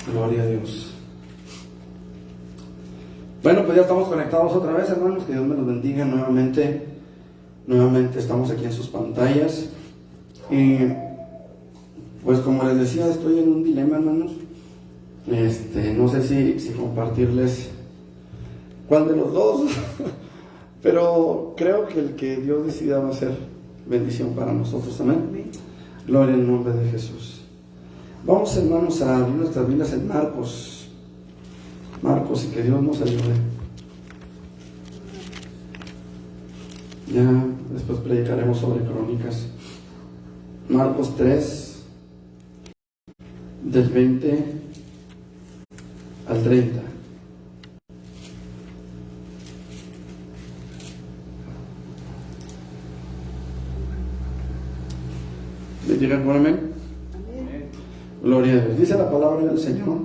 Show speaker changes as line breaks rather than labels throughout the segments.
Gloria a Dios. Bueno, pues ya estamos conectados otra vez, hermanos. Que Dios me los bendiga nuevamente. Nuevamente estamos aquí en sus pantallas. Y pues como les decía, estoy en un dilema, hermanos. No sé si compartirles cuál de los dos. Pero creo que el que Dios decida va a ser bendición para nosotros. Amén. Gloria en nombre de Jesús. Vamos, hermanos, a abrir nuestras Biblias en Marcos, y que Dios nos ayude. Ya después predicaremos sobre Crónicas. Marcos 3, del 20 al 30. ¿Le dirán por amén? Gloria a Dios. Dice la palabra del Señor.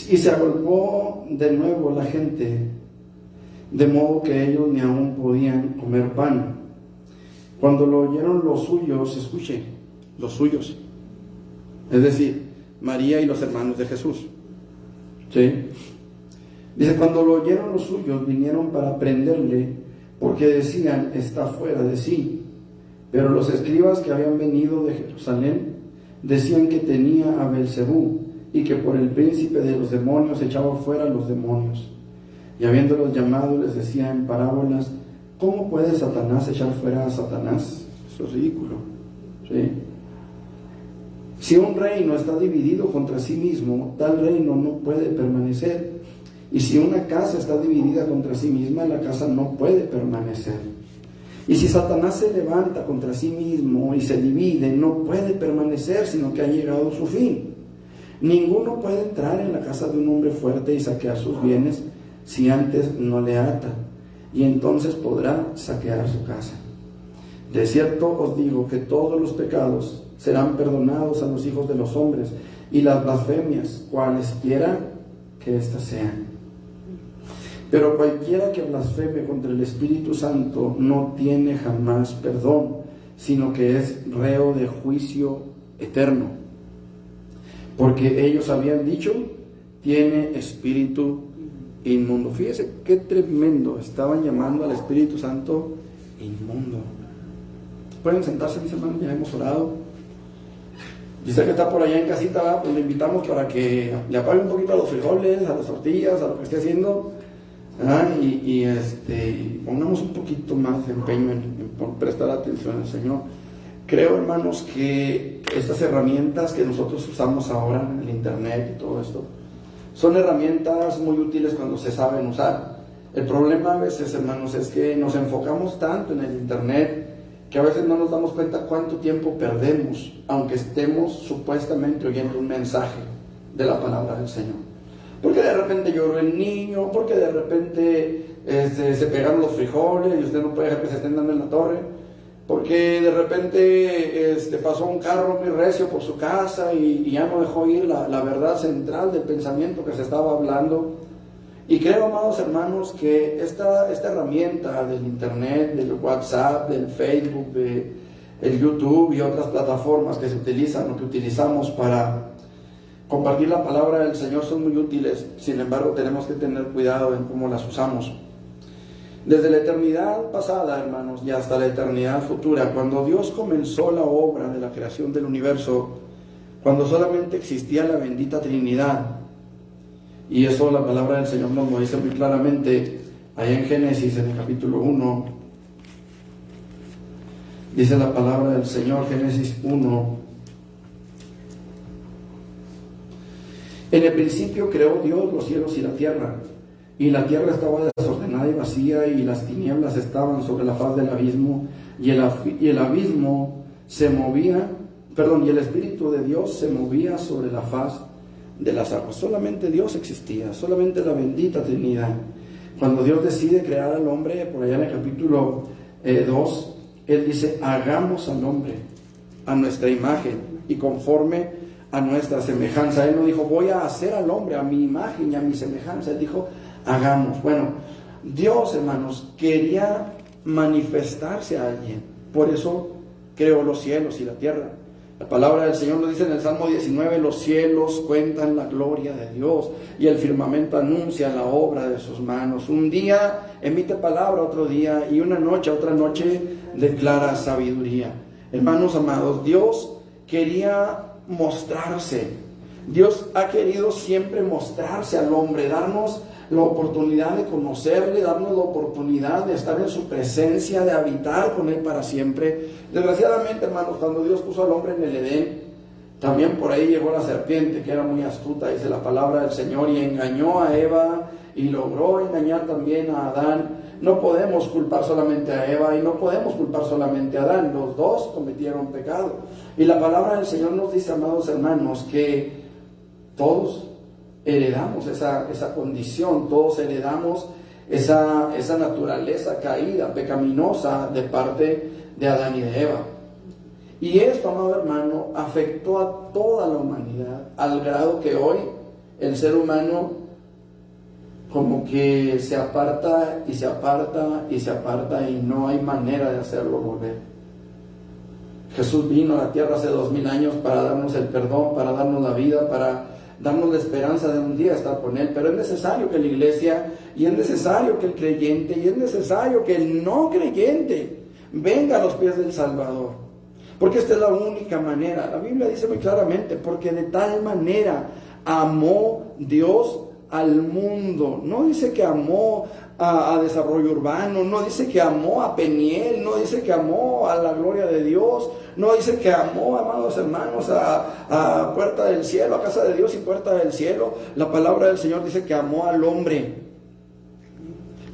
Y se agolpó de nuevo la gente, de modo que ellos ni aún podían comer pan. Cuando lo oyeron los suyos, escuche, los suyos, es decir, María y los hermanos de Jesús. ¿Sí? Dice, cuando lo oyeron los suyos, vinieron para prenderle, porque decían, está fuera de sí. Pero los escribas que habían venido de Jerusalén decían que tenía a Beelzebú y que por el príncipe de los demonios echaba fuera a los demonios. Y habiéndolos llamado les decía en parábolas, ¿cómo puede Satanás echar fuera a Satanás? Eso es ridículo. ¿Sí? Si un reino está dividido contra sí mismo, tal reino no puede permanecer. Y si una casa está dividida contra sí misma, la casa no puede permanecer. Y si Satanás se levanta contra sí mismo y se divide, no puede permanecer, sino que ha llegado su fin. Ninguno puede entrar en la casa de un hombre fuerte y saquear sus bienes si antes no le ata, y entonces podrá saquear su casa. De cierto os digo que todos los pecados serán perdonados a los hijos de los hombres, y las blasfemias, cualesquiera que éstas sean. Pero cualquiera que blasfeme contra el Espíritu Santo no tiene jamás perdón, sino que es reo de juicio eterno. Porque ellos habían dicho, tiene espíritu inmundo. Fíjese qué tremendo, estaban llamando al Espíritu Santo inmundo. Pueden sentarse, mis hermanos, ya hemos orado. Dice que está por allá en casita, ¿verdad? Pues le invitamos para que le apague un poquito a los frijoles, a las tortillas, a lo que esté haciendo. Y pongamos un poquito más de empeño en prestar atención al Señor. Creo, hermanos, que estas herramientas que nosotros usamos ahora, el internet y todo esto, son herramientas muy útiles cuando se saben usar. El problema a veces, hermanos, es que nos enfocamos tanto en el internet que a veces no nos damos cuenta cuánto tiempo perdemos, aunque estemos supuestamente oyendo un mensaje de la palabra del Señor. Porque de repente lloró el niño, porque de repente se pegaron los frijoles y usted no puede dejar que se estén dando en la torre, porque de repente pasó un carro muy recio por su casa y ya no dejó ir la verdad central del pensamiento que se estaba hablando. Y creo, amados hermanos, que esta herramienta del internet, del WhatsApp, del Facebook, del YouTube y otras plataformas que se utilizan o que utilizamos para compartir la palabra del Señor son muy útiles. Sin embargo, tenemos que tener cuidado en cómo las usamos. Desde la eternidad pasada, hermanos, y hasta la eternidad futura, cuando Dios comenzó la obra de la creación del universo, cuando solamente existía la bendita Trinidad, y eso la palabra del Señor nos lo dice muy claramente, allá en Génesis, en el capítulo 1, dice la palabra del Señor, Génesis 1, en el principio creó Dios los cielos y la tierra estaba desordenada y vacía, y las tinieblas estaban sobre la faz del abismo, y el abismo se movía, y el Espíritu de Dios se movía sobre la faz de las aguas. Solamente Dios existía, solamente la bendita Trinidad. Cuando Dios decide crear al hombre, por allá en el capítulo 2, Él dice, hagamos al hombre a nuestra imagen y conforme a nuestra semejanza. Él no dijo, voy a hacer al hombre a mi imagen y a mi semejanza. Él dijo, hagamos. Bueno, Dios, hermanos, quería manifestarse a alguien. Por eso creó los cielos y la tierra. La palabra del Señor nos dice en el Salmo 19, los cielos cuentan la gloria de Dios y el firmamento anuncia la obra de sus manos. Un día emite palabra, otro día, y una noche, otra noche, declara sabiduría. Hermanos amados, Dios quería mostrarse. Dios ha querido siempre mostrarse al hombre, darnos la oportunidad de conocerle, darnos la oportunidad de estar en su presencia, de habitar con Él para siempre. Desgraciadamente, hermanos, cuando Dios puso al hombre en el Edén, también por ahí llegó la serpiente, que era muy astuta, dice la palabra del Señor, y engañó a Eva y logró engañar también a Adán. No podemos culpar solamente a Eva y no podemos culpar solamente a Adán, los dos cometieron pecado. Y la palabra del Señor nos dice, amados hermanos, que todos heredamos esa condición, todos heredamos esa naturaleza caída, pecaminosa de parte de Adán y de Eva. Y esto, amado hermano, afectó a toda la humanidad, al grado que hoy el ser humano como que se aparta y se aparta y se aparta y no hay manera de hacerlo volver. Jesús vino a la tierra hace 2000 años para darnos el perdón, para darnos la vida, para darnos la esperanza de un día estar con Él, pero es necesario que la iglesia, y es necesario que el creyente, y es necesario que el no creyente venga a los pies del Salvador, porque esta es la única manera. La Biblia dice muy claramente, porque de tal manera amó Dios al mundo. No dice que amó a Desarrollo Urbano, no dice que amó a Peniel, no dice que amó a la Gloria de Dios, no dice que amó, amados hermanos, a Puerta del Cielo, a Casa de Dios y Puerta del Cielo. La palabra del Señor dice que amó al hombre,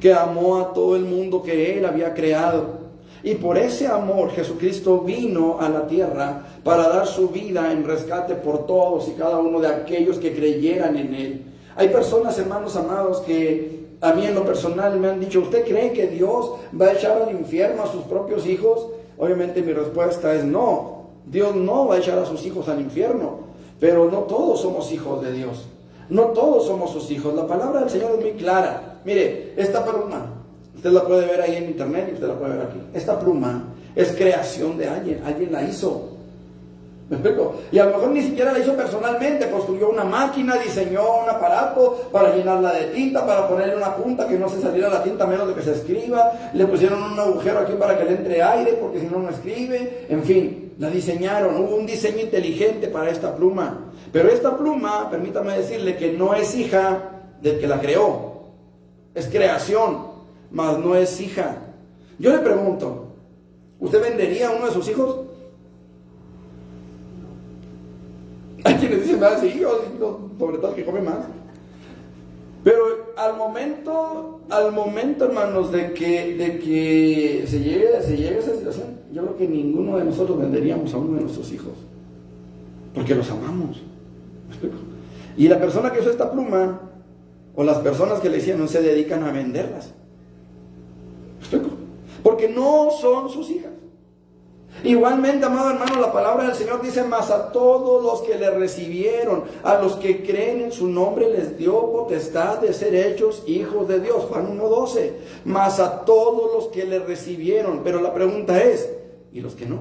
que amó a todo el mundo que Él había creado. Y por ese amor Jesucristo vino a la tierra para dar su vida en rescate por todos y cada uno de aquellos que creyeran en Él. Hay personas, hermanos amados, que a mí en lo personal me han dicho, ¿usted cree que Dios va a echar al infierno a sus propios hijos? Obviamente mi respuesta es no. Dios no va a echar a sus hijos al infierno, pero no todos somos hijos de Dios. No todos somos sus hijos. La palabra del Señor es muy clara. Mire, esta pluma, usted la puede ver ahí en internet y usted la puede ver aquí. Esta pluma es creación de alguien, alguien la hizo. ¿Me explico? Y a lo mejor ni siquiera la hizo personalmente, construyó una máquina, diseñó un aparato para llenarla de tinta, para ponerle una punta que no se saliera la tinta menos de que se escriba, le pusieron un agujero aquí para que le entre aire, porque si no, no escribe, en fin, la diseñaron, hubo un diseño inteligente para esta pluma. Pero esta pluma, permítame decirle que no es hija del que la creó, es creación, mas no es hija. Yo le pregunto, ¿usted vendería a uno de sus hijos? Hay quienes dicen, sí, sobre todo el que come más. Pero al momento, hermanos, de que se llegue a esa situación, yo creo que ninguno de nosotros venderíamos a uno de nuestros hijos, porque los amamos. ¿Me explico? Y la persona que usó esta pluma, o las personas que le hicieron, se dedican a venderlas. ¿Me explico? Porque no son sus hijas. Igualmente, amado hermano, la palabra del Señor dice, mas a todos los que le recibieron, a los que creen en su nombre, les dio potestad de ser hechos hijos de Dios. Juan 1:12. Mas a todos los que le recibieron. Pero la pregunta es, ¿y los que no?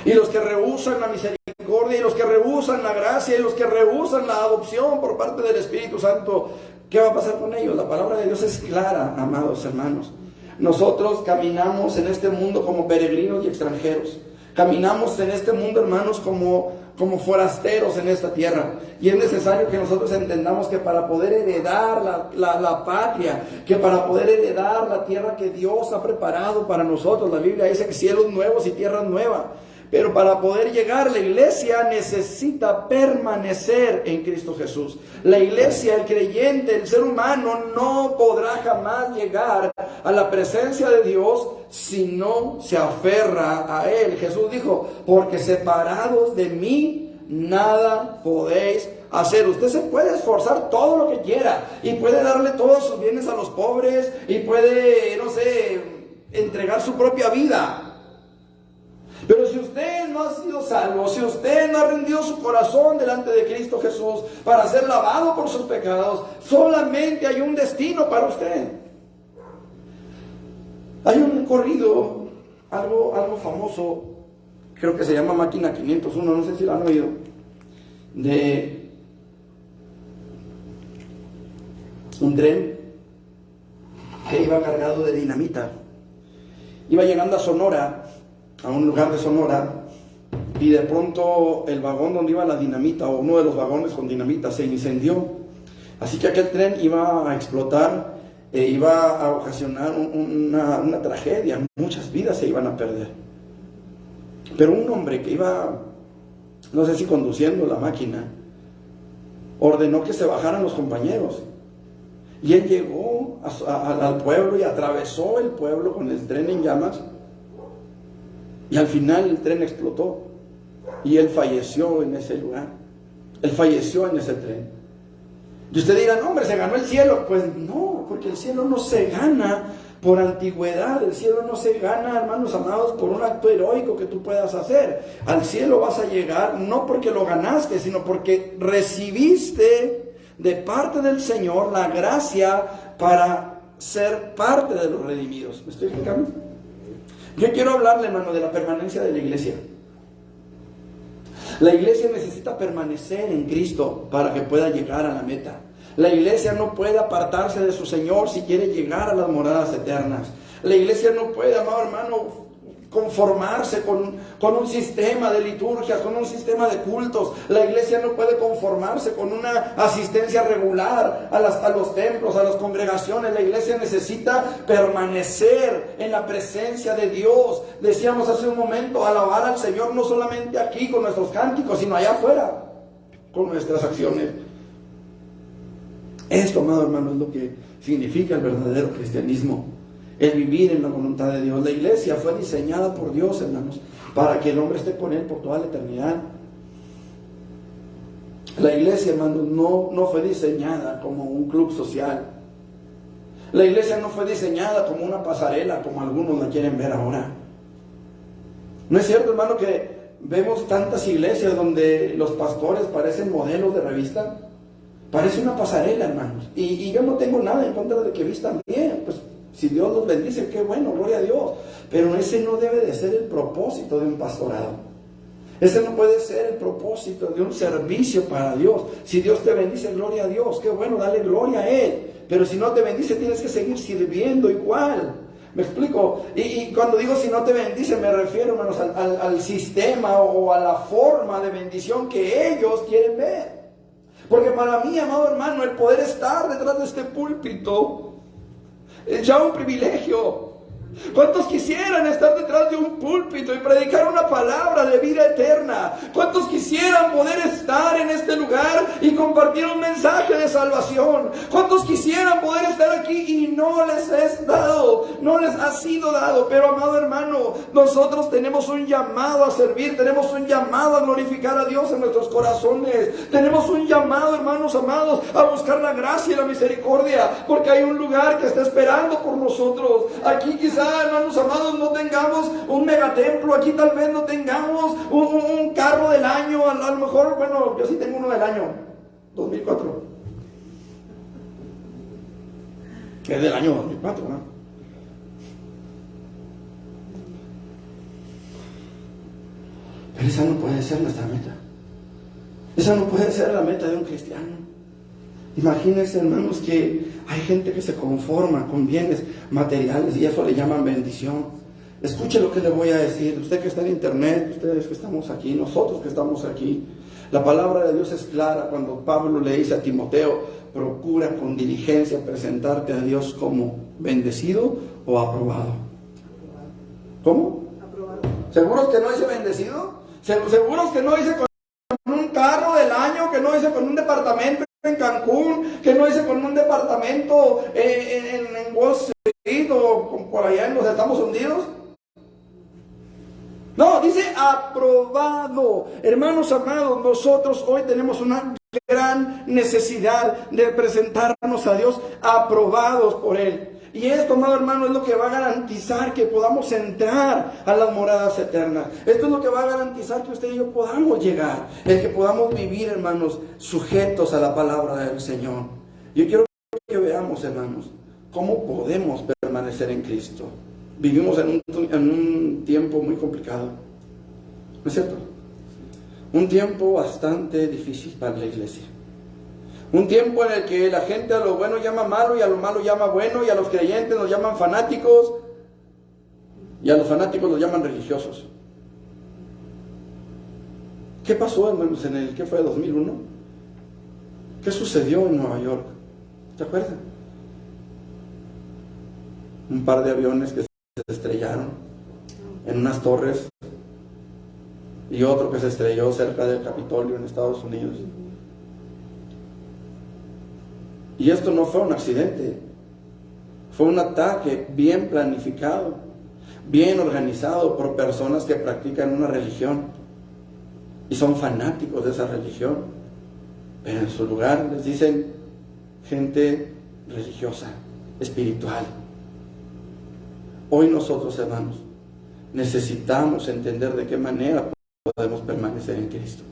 Y los que rehúsan la misericordia, y los que rehúsan la gracia, y los que rehúsan la adopción por parte del Espíritu Santo, ¿qué va a pasar con ellos? La palabra de Dios es clara, amados hermanos. Nosotros caminamos en este mundo como peregrinos y extranjeros. Caminamos en este mundo, hermanos, como forasteros en esta tierra. Y es necesario que nosotros entendamos que para poder heredar la patria, que para poder heredar la tierra que Dios ha preparado para nosotros, la Biblia dice que cielos nuevos y tierra nueva. Pero para poder llegar, la iglesia necesita permanecer en Cristo Jesús. La iglesia, el creyente, el ser humano no podrá jamás llegar a la presencia de Dios si no se aferra a Él. Jesús dijo, porque separados de mí nada podéis hacer. Usted se puede esforzar todo lo que quiera y puede darle todos sus bienes a los pobres y puede, entregar su propia vida. Pero si usted no ha sido salvo, si usted no ha rendido su corazón delante de Cristo Jesús para ser lavado por sus pecados, solamente hay un destino para usted. Hay un corrido, algo famoso, creo que se llama Máquina 501, no sé si lo han oído, de un tren que iba cargado de dinamita. Iba llegando a Sonora, a un lugar de Sonora, y de pronto el vagón donde iba la dinamita, o uno de los vagones con dinamita, se incendió. Así que aquel tren iba a explotar, iba a ocasionar una tragedia, muchas vidas se iban a perder. Pero un hombre que iba, no sé si conduciendo la máquina, ordenó que se bajaran los compañeros. Y él llegó al pueblo y atravesó el pueblo con el tren en llamas. Y al final el tren explotó. Y él falleció en ese lugar. Él falleció en ese tren. Y usted dirá, no hombre, se ganó el cielo. Pues no, porque el cielo no se gana por antigüedad. El cielo no se gana, hermanos amados, por un acto heroico que tú puedas hacer. Al cielo vas a llegar no porque lo ganaste, sino porque recibiste de parte del Señor la gracia para ser parte de los redimidos. ¿Me estoy explicando? Yo quiero hablarle, hermano, de la permanencia de la iglesia. La iglesia necesita permanecer en Cristo para que pueda llegar a la meta. La iglesia no puede apartarse de su Señor si quiere llegar a las moradas eternas. La iglesia no puede, amado hermano, conformarse con un sistema de liturgias, con un sistema de cultos. La iglesia no puede conformarse con una asistencia regular a los templos, a las congregaciones. La iglesia necesita permanecer en la presencia de Dios. Decíamos hace un momento, alabar al Señor no solamente aquí con nuestros cánticos, sino allá afuera con nuestras acciones. Esto, amado hermano, es lo que significa el verdadero cristianismo. El vivir en la voluntad de Dios. La iglesia fue diseñada por Dios, hermanos, para que el hombre esté con Él por toda la eternidad. La iglesia, hermanos, no fue diseñada como un club social. La iglesia no fue diseñada como una pasarela, como algunos la quieren ver ahora. ¿No es cierto, hermano, que vemos tantas iglesias donde los pastores parecen modelos de revista? Parece una pasarela, hermanos. Y yo no tengo nada en contra de que vistan bien, pues si Dios los bendice, qué bueno, gloria a Dios. Pero ese no debe de ser el propósito de un pastorado. Ese no puede ser el propósito de un servicio para Dios. Si Dios te bendice, gloria a Dios, qué bueno, dale gloria a Él. Pero si no te bendice, tienes que seguir sirviendo igual. ¿Me explico? Y cuando digo si no te bendice, me refiero, hermanos, al sistema o a la forma de bendición que ellos quieren ver. Porque para mí, amado hermano, el poder estar detrás de este púlpito es ya un privilegio. ¿Cuántos quisieran estar detrás de un púlpito y predicar una palabra de vida eterna? ¿Cuántos quisieran poder estar en este lugar y compartir un mensaje de salvación? ¿Cuántos quisieran poder estar aquí y no les es dado? No les ha sido dado. Pero, amado hermano, nosotros tenemos un llamado a servir, tenemos un llamado a glorificar a Dios en nuestros corazones. Tenemos un llamado, hermanos amados, a buscar la gracia y la misericordia, porque hay un lugar que está esperando por nosotros. Aquí quizás, hermanos amados, no tengamos un megatemplo, aquí tal vez no tengamos un carro del año, a lo mejor, bueno, yo sí tengo uno del año 2004, que es del año 2004, ¿no? Pero esa no puede ser nuestra meta. Esa no puede ser la meta de un cristiano. Imagínense, hermanos, que hay gente que se conforma con bienes materiales y eso le llaman bendición. Escuche lo que le voy a decir. Usted que está en internet, ustedes que estamos aquí, nosotros que estamos aquí. La palabra de Dios es clara cuando Pablo le dice a Timoteo: procura con diligencia presentarte a Dios como bendecido o aprobado. ¿Cómo? Aprobado. ¿Seguros que no dice bendecido? ¿Seguros que no dice con un carro del año? ¿Que no dice con un departamento en Cancún? ¿Que no dice con un departamento en Wall Street o por allá en los Estados Unidos? No, dice aprobado. Hermanos amados, nosotros hoy tenemos una gran necesidad de presentarnos a Dios aprobados por Él. Y esto, amado hermano, es lo que va a garantizar que podamos entrar a las moradas eternas. Esto es lo que va a garantizar que usted y yo podamos llegar. El que podamos vivir, hermanos, sujetos a la palabra del Señor. Yo quiero que veamos, hermanos, cómo podemos permanecer en Cristo. Vivimos en un tiempo muy complicado. ¿No es cierto? Un tiempo bastante difícil para la iglesia. Un tiempo en el que la gente a lo bueno llama malo y a lo malo llama bueno, y a los creyentes los llaman fanáticos y a los fanáticos los llaman religiosos. ¿Qué pasó, hermanos, en el, ¿qué fue, 2001? ¿Qué sucedió en Nueva York? ¿Te acuerdas? Un par de aviones que se estrellaron en unas torres y otro que se estrelló cerca del Capitolio en Estados Unidos. Y esto no fue un accidente, fue un ataque bien planificado, bien organizado por personas que practican una religión y son fanáticos de esa religión, pero en su lugar les dicen gente religiosa, espiritual. Hoy nosotros, hermanos, necesitamos entender de qué manera podemos permanecer en Cristo.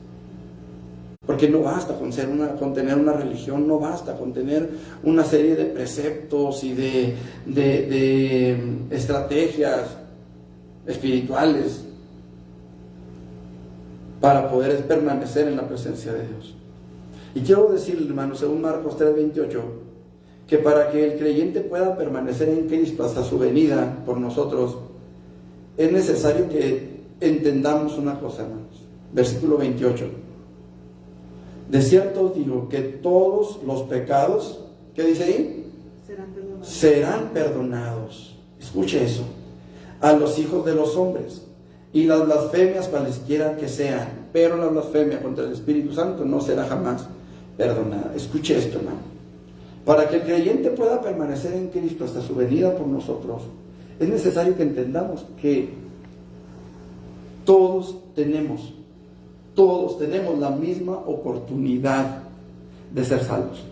Porque no basta con tener una religión, no basta con tener una serie de preceptos y de estrategias espirituales para poder permanecer en la presencia de Dios. Y quiero decirle, hermanos, según Marcos 3:28, que para que el creyente pueda permanecer en Cristo hasta su venida por nosotros, es necesario que entendamos una cosa, hermanos. Versículo 28. De cierto os digo que todos los pecados, ¿qué dice ahí? Serán perdonados. Escuche eso. A los hijos de los hombres. Y las blasfemias cualesquiera que sean. Pero la blasfemia contra el Espíritu Santo no será jamás perdonada. Escuche esto, hermano. Para que el creyente pueda permanecer en Cristo hasta su venida por nosotros, es necesario que entendamos que todos tenemos la misma oportunidad de ser salvos.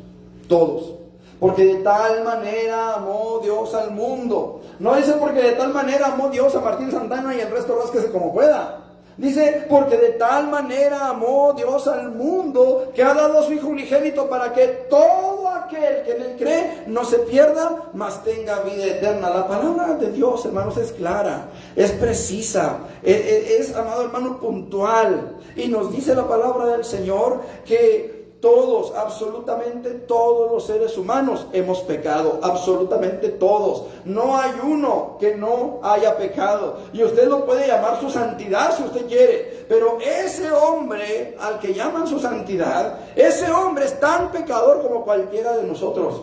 Todos. Porque de tal manera amó Dios al mundo. No dice porque de tal manera amó Dios a Martín Santana y el resto rásquese como pueda. Dice, porque de tal manera amó Dios al mundo, que ha dado a su Hijo unigénito para que todo aquel que en él cree no se pierda, mas tenga vida eterna. La palabra de Dios, hermanos, es clara, es precisa, es, amado hermano, puntual. Y nos dice la palabra del Señor que todos, absolutamente todos los seres humanos hemos pecado, absolutamente todos. No hay uno que no haya pecado. Y usted lo puede llamar su santidad si usted quiere, pero ese hombre al que llaman su santidad, ese hombre es tan pecador como cualquiera de nosotros.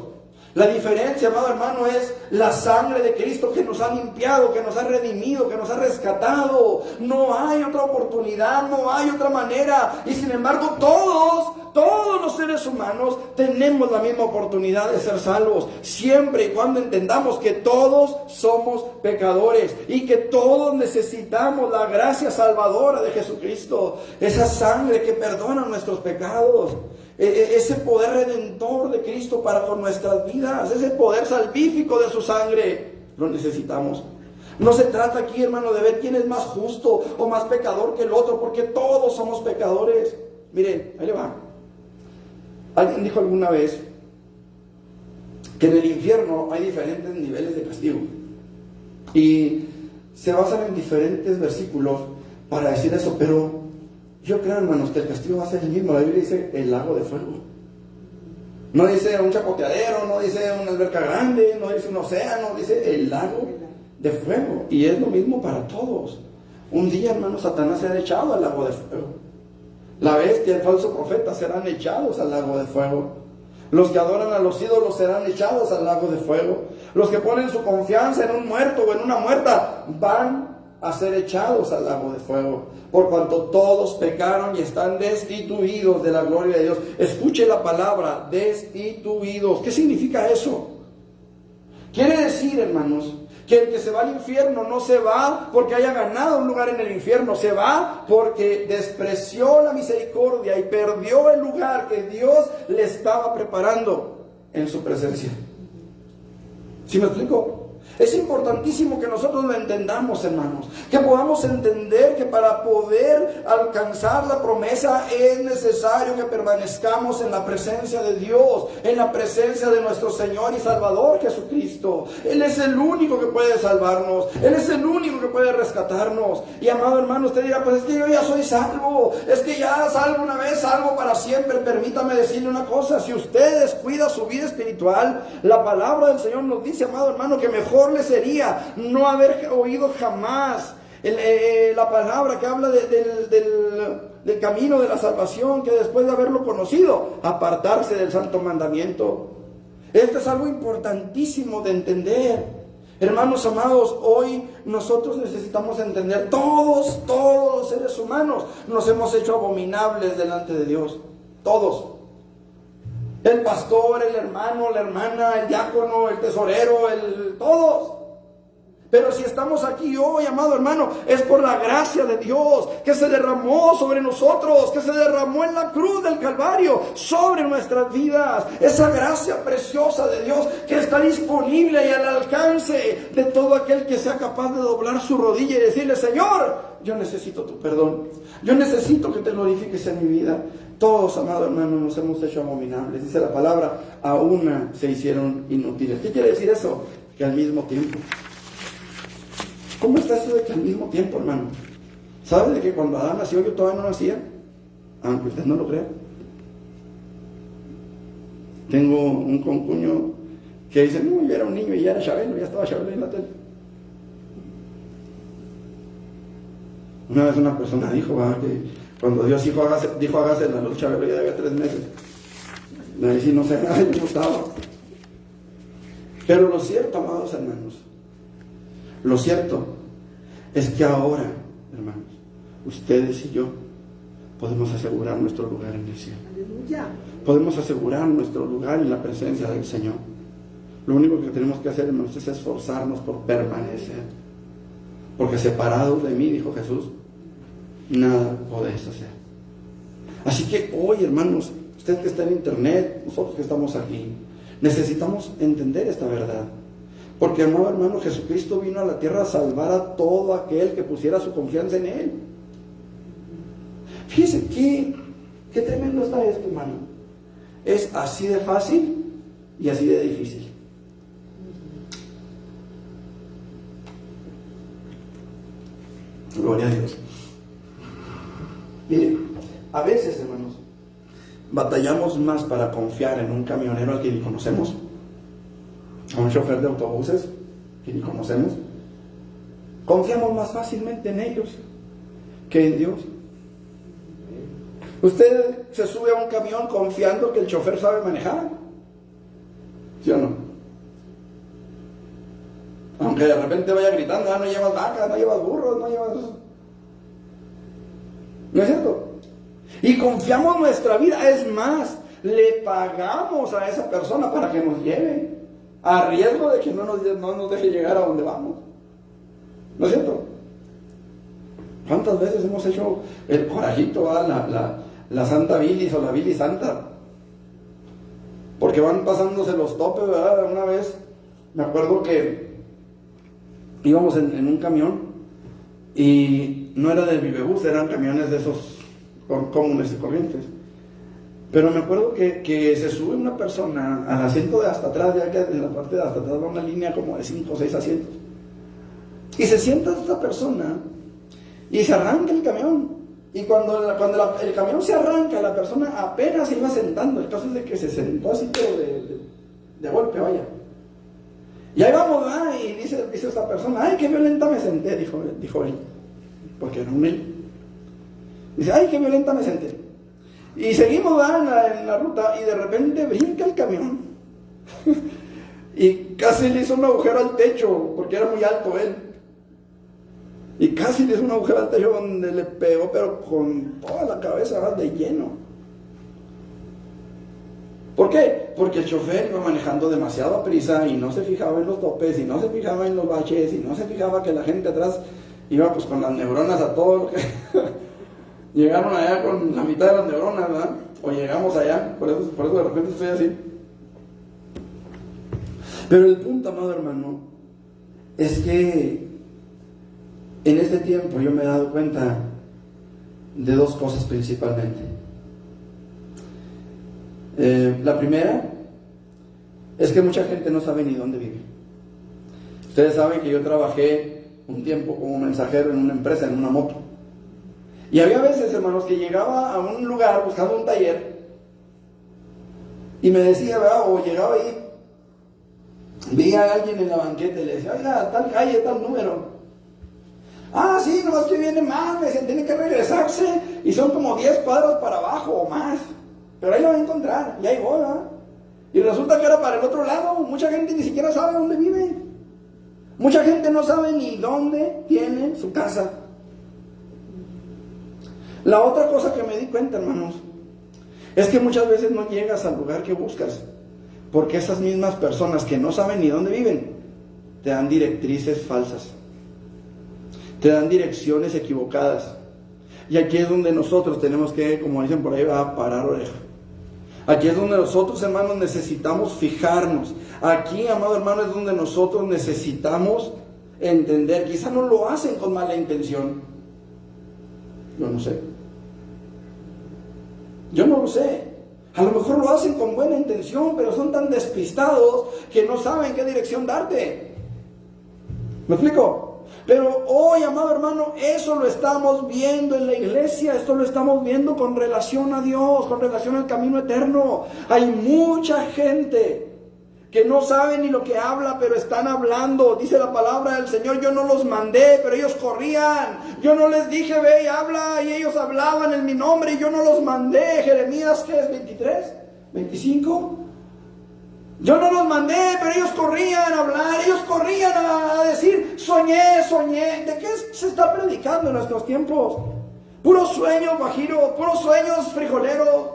La diferencia, amado hermano, es la sangre de Cristo que nos ha limpiado, que nos ha redimido, que nos ha rescatado. No hay otra oportunidad, no hay otra manera. Y sin embargo, todos los seres humanos tenemos la misma oportunidad de ser salvos, siempre y cuando entendamos que todos somos pecadores y que todos necesitamos la gracia salvadora de Jesucristo, esa sangre que perdona nuestros pecados. Ese poder redentor de Cristo para con nuestras vidas, ese poder salvífico de su sangre, lo necesitamos. No se trata aquí, hermano, de ver quién es más justo o más pecador que el otro, porque todos somos pecadores. Miren, ahí le va. Alguien dijo alguna vez que en el infierno hay diferentes niveles de castigo y se basan en diferentes versículos para decir eso, pero yo creo, hermanos, que el castigo va a ser el mismo. La Biblia dice el lago de fuego. No dice un chapoteadero, no dice una alberca grande, no dice un océano, dice el lago de fuego. Y es lo mismo para todos. Un día, hermanos, Satanás será echado al lago de fuego. La bestia y el falso profeta serán echados al lago de fuego. Los que adoran a los ídolos serán echados al lago de fuego. Los que ponen su confianza en un muerto o en una muerta van a ser echados al lago de fuego, por cuanto todos pecaron y están destituidos de la gloria de Dios. Escuche la palabra, destituidos. ¿Qué significa eso? Quiere decir, hermanos, que el que se va al infierno no se va porque haya ganado un lugar en el infierno, se va porque despreció la misericordia y perdió el lugar que Dios le estaba preparando en su presencia. ¿Sí me explico? Es importantísimo que nosotros lo entendamos, hermanos, que podamos entender que para poder alcanzar la promesa es necesario que permanezcamos en la presencia de Dios, en la presencia de nuestro Señor y Salvador Jesucristo. Él es el único que puede salvarnos, Él es el único que puede rescatarnos. Y amado hermano, usted dirá, pues es que yo ya soy salvo, es que ya salvo una vez, salvo para siempre. Permítame decirle una cosa: si usted descuida su vida espiritual, la palabra del Señor nos dice, amado hermano, que mejor le sería no haber oído jamás la palabra que habla del camino de la salvación, que después de haberlo conocido, apartarse del santo mandamiento. Esto es algo importantísimo de entender. Hermanos amados, hoy nosotros necesitamos entender, todos los seres humanos nos hemos hecho abominables delante de Dios. Todos. El pastor, el hermano, la hermana, el diácono, el tesorero, todos. Pero si estamos aquí hoy, amado hermano, es por la gracia de Dios que se derramó sobre nosotros, que se derramó en la cruz del Calvario sobre nuestras vidas. Esa gracia preciosa de Dios que está disponible y al alcance de todo aquel que sea capaz de doblar su rodilla y decirle: Señor, yo necesito tu perdón, yo necesito que te glorifiques en mi vida. Todos, amado hermano, nos hemos hecho abominables. Dice la palabra, a una se hicieron inútiles. ¿Qué quiere decir eso? Que al mismo tiempo. ¿Cómo está eso de que al mismo tiempo, hermano? ¿Sabe de que cuando Adán nació yo todavía no nacía? Aunque usted no lo crea. Tengo un concuño que dice, no, yo era un niño y ya era Chabelo, ya estaba Chabelo en la tele. Una vez una persona dijo que cuando Dios dijo hágase la luz, Chabelo ya había 3 meses. Me decía, no sé, ay, no estaba. Pero lo cierto, amados hermanos, lo cierto es que ahora, hermanos, ustedes y yo podemos asegurar nuestro lugar en el cielo. Aleluya. Podemos asegurar nuestro lugar en la presencia del Señor. Lo único que tenemos que hacer, hermanos, es esforzarnos por permanecer. Porque separados de mí, dijo Jesús, nada podéis hacer. Así que hoy, hermanos, usted que está en internet, nosotros que estamos aquí, necesitamos entender esta verdad. Porque, amado hermano, Jesucristo vino a la tierra a salvar a todo aquel que pusiera su confianza en Él. Fíjese qué tremendo está esto, hermano. Es así de fácil y así de difícil. Gloria a Dios. Mire, a veces, hermanos, batallamos más para confiar en un camionero al que ni conocemos, a un chofer de autobuses que ni conocemos. Confiamos más fácilmente en ellos que en Dios. Usted se sube a un camión confiando que el chofer sabe manejar, ¿sí o no? Aunque de repente vaya gritando, no llevas vacas, no llevas burros, no llevas... ¿No es cierto? Y confiamos nuestra vida, es más, le pagamos a esa persona para que nos lleve, a riesgo de que no nos deje llegar a donde vamos. ¿No es cierto? ¿Cuántas veces hemos hecho el corajito, la Santa Bilis o la Bilis Santa? Porque van pasándose los topes, ¿verdad? Una vez me acuerdo que íbamos en un camión y no era del Vivebus, eran camiones de esos comunes y corrientes. Pero me acuerdo que se sube una persona al asiento de hasta atrás, ya que en la parte de hasta atrás va una línea como de 5 o 6 asientos. Y se sienta esta persona y se arranca el camión. Y cuando el camión se arranca, la persona apenas se iba sentando. El caso es de que se sentó así, pero de golpe, vaya. Y ahí vamos, ¿verdad? Y dice esta persona, ay, qué violenta me senté, dijo él, porque era un él. Dice, ay, qué violenta me senté. Y seguimos, ¿verdad? En la ruta, y de repente brinca el camión. Y casi le hizo un agujero al techo, porque era muy alto él. Y casi le hizo un agujero al techo donde le pegó, pero con toda la cabeza, ¿verdad? De lleno. ¿Por qué? Porque el chofer iba manejando demasiado a prisa y no se fijaba en los topes, y no se fijaba en los baches, y no se fijaba que la gente atrás iba pues con las neuronas a todo lo que... Llegaron allá con la mitad de las neuronas, ¿verdad? O llegamos allá, por eso de repente estoy así. Pero el punto, amado hermano, es que en este tiempo yo me he dado cuenta de dos cosas principalmente. La primera es que mucha gente no sabe ni dónde vive. Ustedes saben que yo trabajé un tiempo como mensajero en una empresa, en una moto. Y había veces, hermanos, que llegaba a un lugar buscando un taller y me decía, ¿verdad? O llegaba ahí, veía a alguien en la banqueta y le decía, oiga, tal calle, tal número. Ah, sí, nomás que viene mal, me decían, tiene que regresarse y son como 10 cuadras para abajo o más. Pero ahí lo va a encontrar, y ahí voy, ¿verdad? Y resulta que era para el otro lado. Mucha gente ni siquiera sabe dónde vive. Mucha gente no sabe ni dónde tiene su casa. La otra cosa que me di cuenta, hermanos, es que muchas veces no llegas al lugar que buscas, porque esas mismas personas que no saben ni dónde viven, te dan directrices falsas, te dan direcciones equivocadas. Y aquí es donde nosotros tenemos que, como dicen por ahí, va, parar oreja. Aquí es donde nosotros, hermanos, necesitamos fijarnos. Aquí, amado hermano, es donde nosotros necesitamos entender. Quizá no lo hacen con mala intención. Yo no sé. Yo no lo sé. A lo mejor lo hacen con buena intención, pero son tan despistados que no saben qué dirección darte. ¿Me explico? Pero hoy, amado hermano, eso lo estamos viendo en la iglesia. Esto lo estamos viendo con relación a Dios, con relación al camino eterno. Hay mucha gente que no sabe ni lo que habla, pero están hablando. Dice la palabra del Señor, yo no los mandé, pero ellos corrían. Yo no les dije, ve y habla, y ellos hablaban en mi nombre, y yo no los mandé. Jeremías, ¿qué es? ¿23? ¿25? Yo no los mandé, pero ellos corrían a hablar, ellos corrían a decir, soñé. ¿De qué se está predicando en nuestros tiempos? Puros sueños guajiros, puros sueños frijoleros.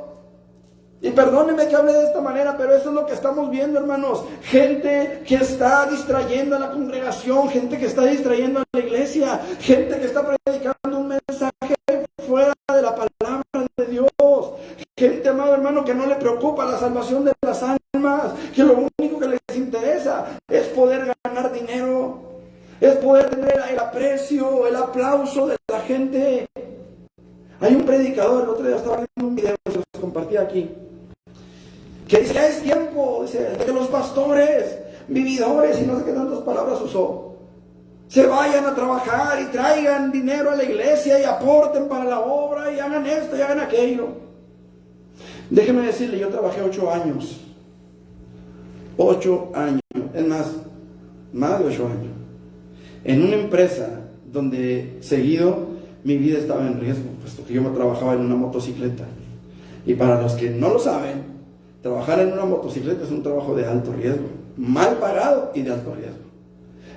Y perdónenme que hable de esta manera, pero eso es lo que estamos viendo, hermanos. Gente que está distrayendo a la congregación, gente que está distrayendo a la iglesia, gente que está predicando un mensaje fuera de la palabra de Dios. Gente, amado hermano, que no le preocupa la salvación de las almas, que lo único que les interesa es poder ganar dinero, es poder tener el aprecio, el aplauso de la gente. Hay un predicador, el otro día estaba viendo un video, se los compartí aquí, que dice, ya es tiempo, dice, de que los pastores, vividores y no sé qué tantas palabras usó, se vayan a trabajar y traigan dinero a la iglesia y aporten para la obra y hagan esto y hagan aquello. Déjeme decirle, yo trabajé 8 años. 8 años, es más de 8 años, en una empresa donde seguido mi vida estaba en riesgo, puesto que yo trabajaba en una motocicleta. Y para los que no lo saben, trabajar en una motocicleta es un trabajo de alto riesgo, mal pagado y de alto riesgo.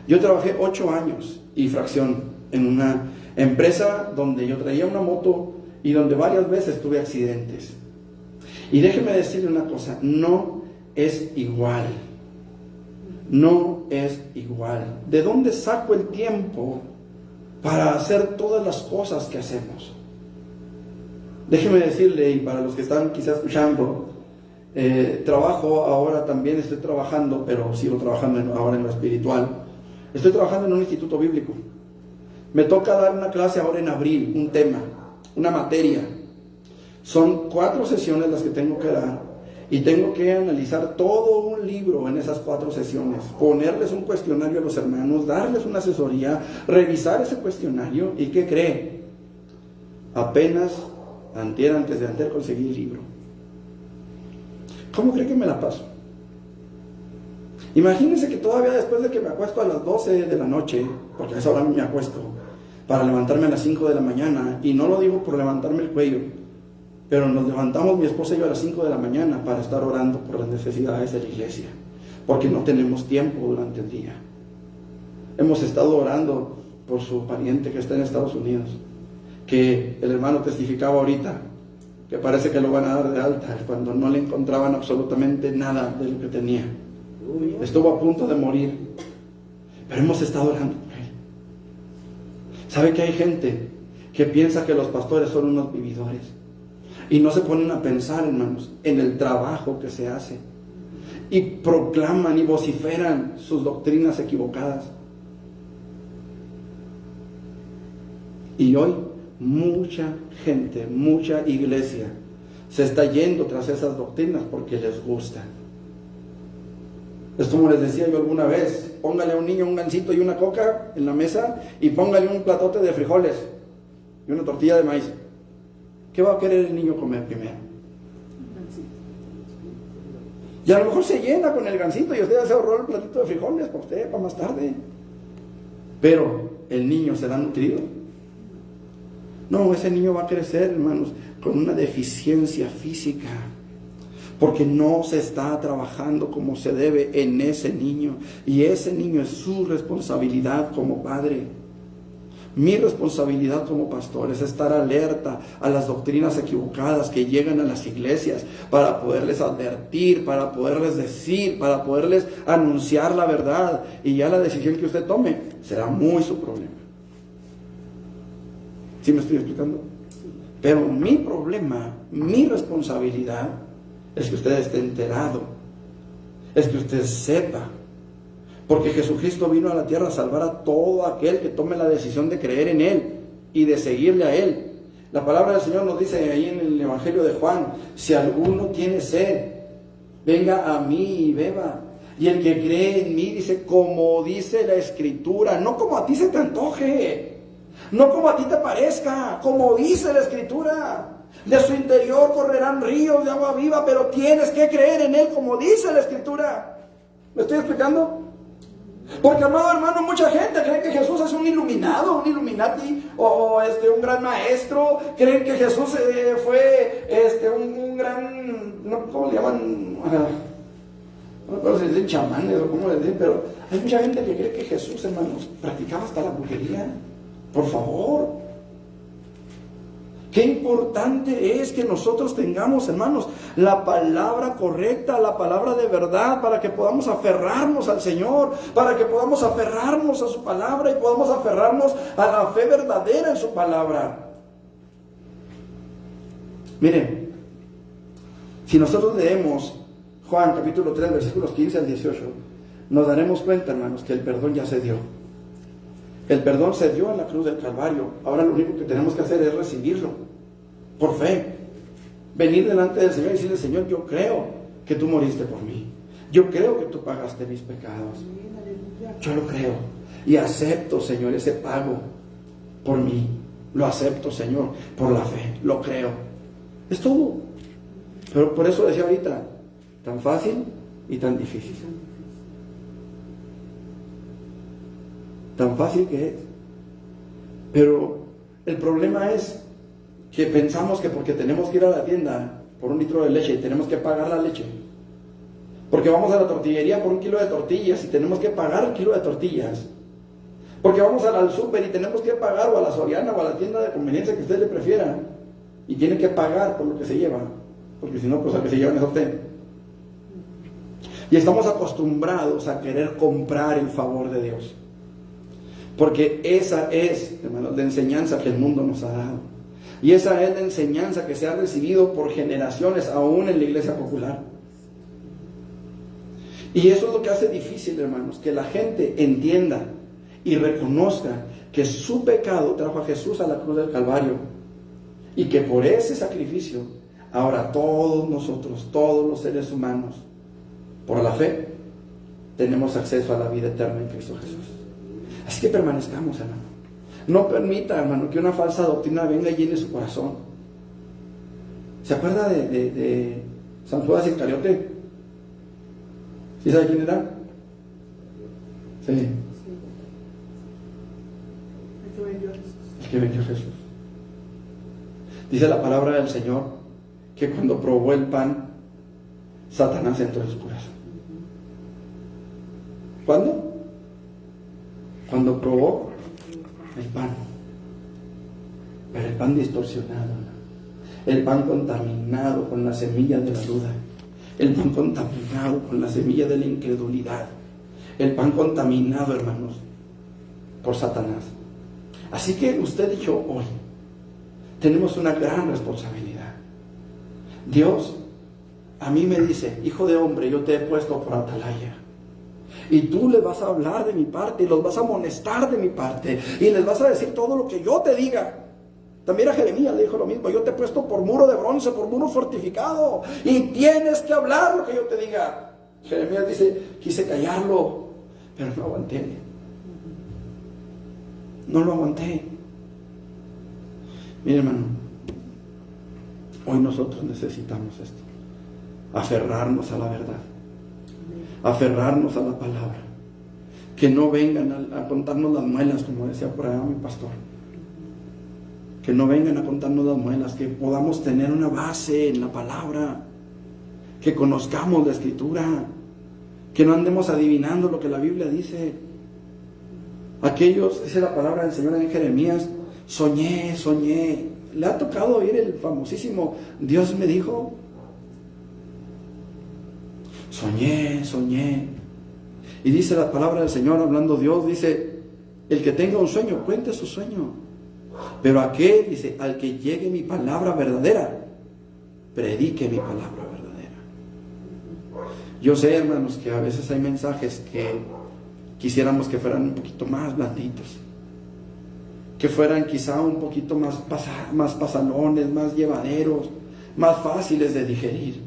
Yo trabajé 8 años y fracción en una empresa donde yo traía una moto y donde varias veces tuve accidentes. Y déjeme decirle una cosa, no es igual. No es igual. ¿De dónde saco el tiempo para hacer todas las cosas que hacemos? Déjeme decirle, y para los que están quizás escuchando, trabajo ahora también, estoy trabajando, pero sigo trabajando ahora en lo espiritual. Estoy trabajando en un instituto bíblico. Me toca dar una clase ahora en abril, un tema, una materia. Son 4 sesiones las que tengo que dar y tengo que analizar todo un libro en esas 4 sesiones, ponerles un cuestionario a los hermanos, darles una asesoría, revisar ese cuestionario. ¿Y qué cree? Apenas antes de antes conseguí el libro. ¿Cómo cree que me la paso? Imagínense que todavía después de que me acuesto a las 12 de la noche, porque a esa hora me acuesto, para levantarme a las 5 de la mañana, y no lo digo por levantarme el cuello, pero nos levantamos mi esposa y yo a las 5 de la mañana para estar orando por las necesidades de la iglesia, porque no tenemos tiempo durante el día. Hemos estado orando por su pariente que está en Estados Unidos, que el hermano testificaba ahorita, que parece que lo van a dar de alta, cuando no le encontraban absolutamente nada de lo que tenía. Estuvo a punto de morir, pero hemos estado orando por él. ¿Sabe que hay gente que piensa que los pastores son unos vividores? Y no se ponen a pensar, hermanos, en el trabajo que se hace. Y proclaman y vociferan sus doctrinas equivocadas. Y hoy mucha gente, mucha iglesia se está yendo tras esas doctrinas porque les gustan. Es como les decía yo alguna vez: póngale a un niño un gansito y una coca en la mesa y póngale un platote de frijoles y una tortilla de maíz. ¿Qué va a querer el niño comer primero? Y a lo mejor se llena con el gansito y usted ya se ahorró el platito de frijoles para usted, para más tarde. Pero el niño será nutrido. No, ese niño va a crecer, hermanos, con una deficiencia física, porque no se está trabajando como se debe en ese niño. Y ese niño es su responsabilidad como padre. Mi responsabilidad como pastor es estar alerta a las doctrinas equivocadas que llegan a las iglesias, para poderles advertir, para poderles decir, para poderles anunciar la verdad. Y ya la decisión que usted tome será muy su problema. ¿Sí me estoy explicando? Pero mi problema, mi responsabilidad es que usted esté enterado, es que usted sepa. Porque Jesucristo vino a la tierra a salvar a todo aquel que tome la decisión de creer en Él y de seguirle a Él. La palabra del Señor nos dice ahí en el Evangelio de Juan: si alguno tiene sed, venga a mí y beba. Y el que cree en mí, dice, como dice la Escritura, no como a ti se te antoje, no como a ti te parezca, como dice la Escritura. De su interior correrán ríos de agua viva, pero tienes que creer en Él como dice la Escritura. ¿Me estoy explicando? Porque, amado hermano, mucha gente cree que Jesús es un iluminado, un illuminati, o un gran maestro. Creen que Jesús fue un gran, no, ¿cómo le llaman? No recuerdo si dicen chamanes o cómo les dicen, pero hay mucha gente que cree que Jesús, hermanos, practicaba hasta la brujería. Por favor. Qué importante es que nosotros tengamos, hermanos, la palabra correcta, la palabra de verdad, para que podamos aferrarnos al Señor, para que podamos aferrarnos a su palabra y podamos aferrarnos a la fe verdadera en su palabra. Miren, si nosotros leemos Juan capítulo 3, versículos 15 al 18, nos daremos cuenta, hermanos, que el perdón ya se dio. El perdón se dio en la cruz del Calvario. Ahora lo único que tenemos que hacer es recibirlo por fe. Venir delante del Señor y decirle: Señor, yo creo que tú moriste por mí. Yo creo que tú pagaste mis pecados. Yo lo creo. Y acepto, Señor, ese pago por mí. Lo acepto, Señor, por la fe. Lo creo. Es todo. Pero por eso decía ahorita, tan fácil y tan difícil. Tan fácil que es. Pero el problema es que pensamos que porque tenemos que ir a la tienda por un litro de leche y tenemos que pagar la leche, porque vamos a la tortillería por un kilo de tortillas y tenemos que pagar el kilo de tortillas, porque vamos al súper y tenemos que pagar, o a la Soriana o a la tienda de conveniencia que usted le prefiera, y tiene que pagar por lo que se lleva, porque si no, pues al que se llevan es a usted. Y estamos acostumbrados a querer comprar el favor de Dios. Porque esa es, hermanos, la enseñanza que el mundo nos ha dado. Y esa es la enseñanza que se ha recibido por generaciones, aún en la iglesia popular. Y eso es lo que hace difícil, hermanos, que la gente entienda y reconozca que su pecado trajo a Jesús a la cruz del Calvario. Y que por ese sacrificio, ahora todos nosotros, todos los seres humanos, por la fe, tenemos acceso a la vida eterna en Cristo Jesús. Así que permanezcamos, hermano. No permita, hermano, que una falsa doctrina venga y llene su corazón. ¿Se acuerda de San Judas Iscariote? ¿Sí sabe quién era? Sí. El que vendió a Jesús. Dice la palabra del Señor que cuando probó el pan, Satanás entró en su corazón. ¿Cuándo? Cuando probó el pan, pero el pan distorsionado, el pan contaminado con la semilla de la duda, el pan contaminado con la semilla de la incredulidad, el pan contaminado, hermanos, por Satanás. Así que usted y yo hoy tenemos una gran responsabilidad. Dios a mí me dice: hijo de hombre, yo te he puesto por atalaya. Y tú les vas a hablar de mi parte y los vas a amonestar de mi parte y les vas a decir todo lo que yo te diga. También a Jeremías le dijo lo mismo: yo te he puesto por muro de bronce, por muro fortificado, y tienes que hablar lo que yo te diga. Jeremías dice: quise callarlo, pero no aguanté. No lo aguanté. Mire, hermano, hoy nosotros necesitamos esto: aferrarnos a la verdad, aferrarnos a la palabra. Que no vengan a contarnos las muelas, como decía por allá mi pastor. Que no vengan a contarnos las muelas, que podamos tener una base en la palabra, que conozcamos la Escritura, que no andemos adivinando lo que la Biblia dice. Aquellos, dice la palabra del Señor en Jeremías: soñé. ¿Le ha tocado oír el famosísimo Dios me dijo? Soñé. Y dice la palabra del Señor, hablando Dios, dice: el que tenga un sueño, cuente su sueño. Pero aquel, dice, al que llegue mi palabra verdadera, predique mi palabra verdadera. Yo sé, hermanos, que a veces hay mensajes que quisiéramos que fueran un poquito más blanditos, que fueran quizá un poquito más pasalones, más llevaderos, más fáciles de digerir.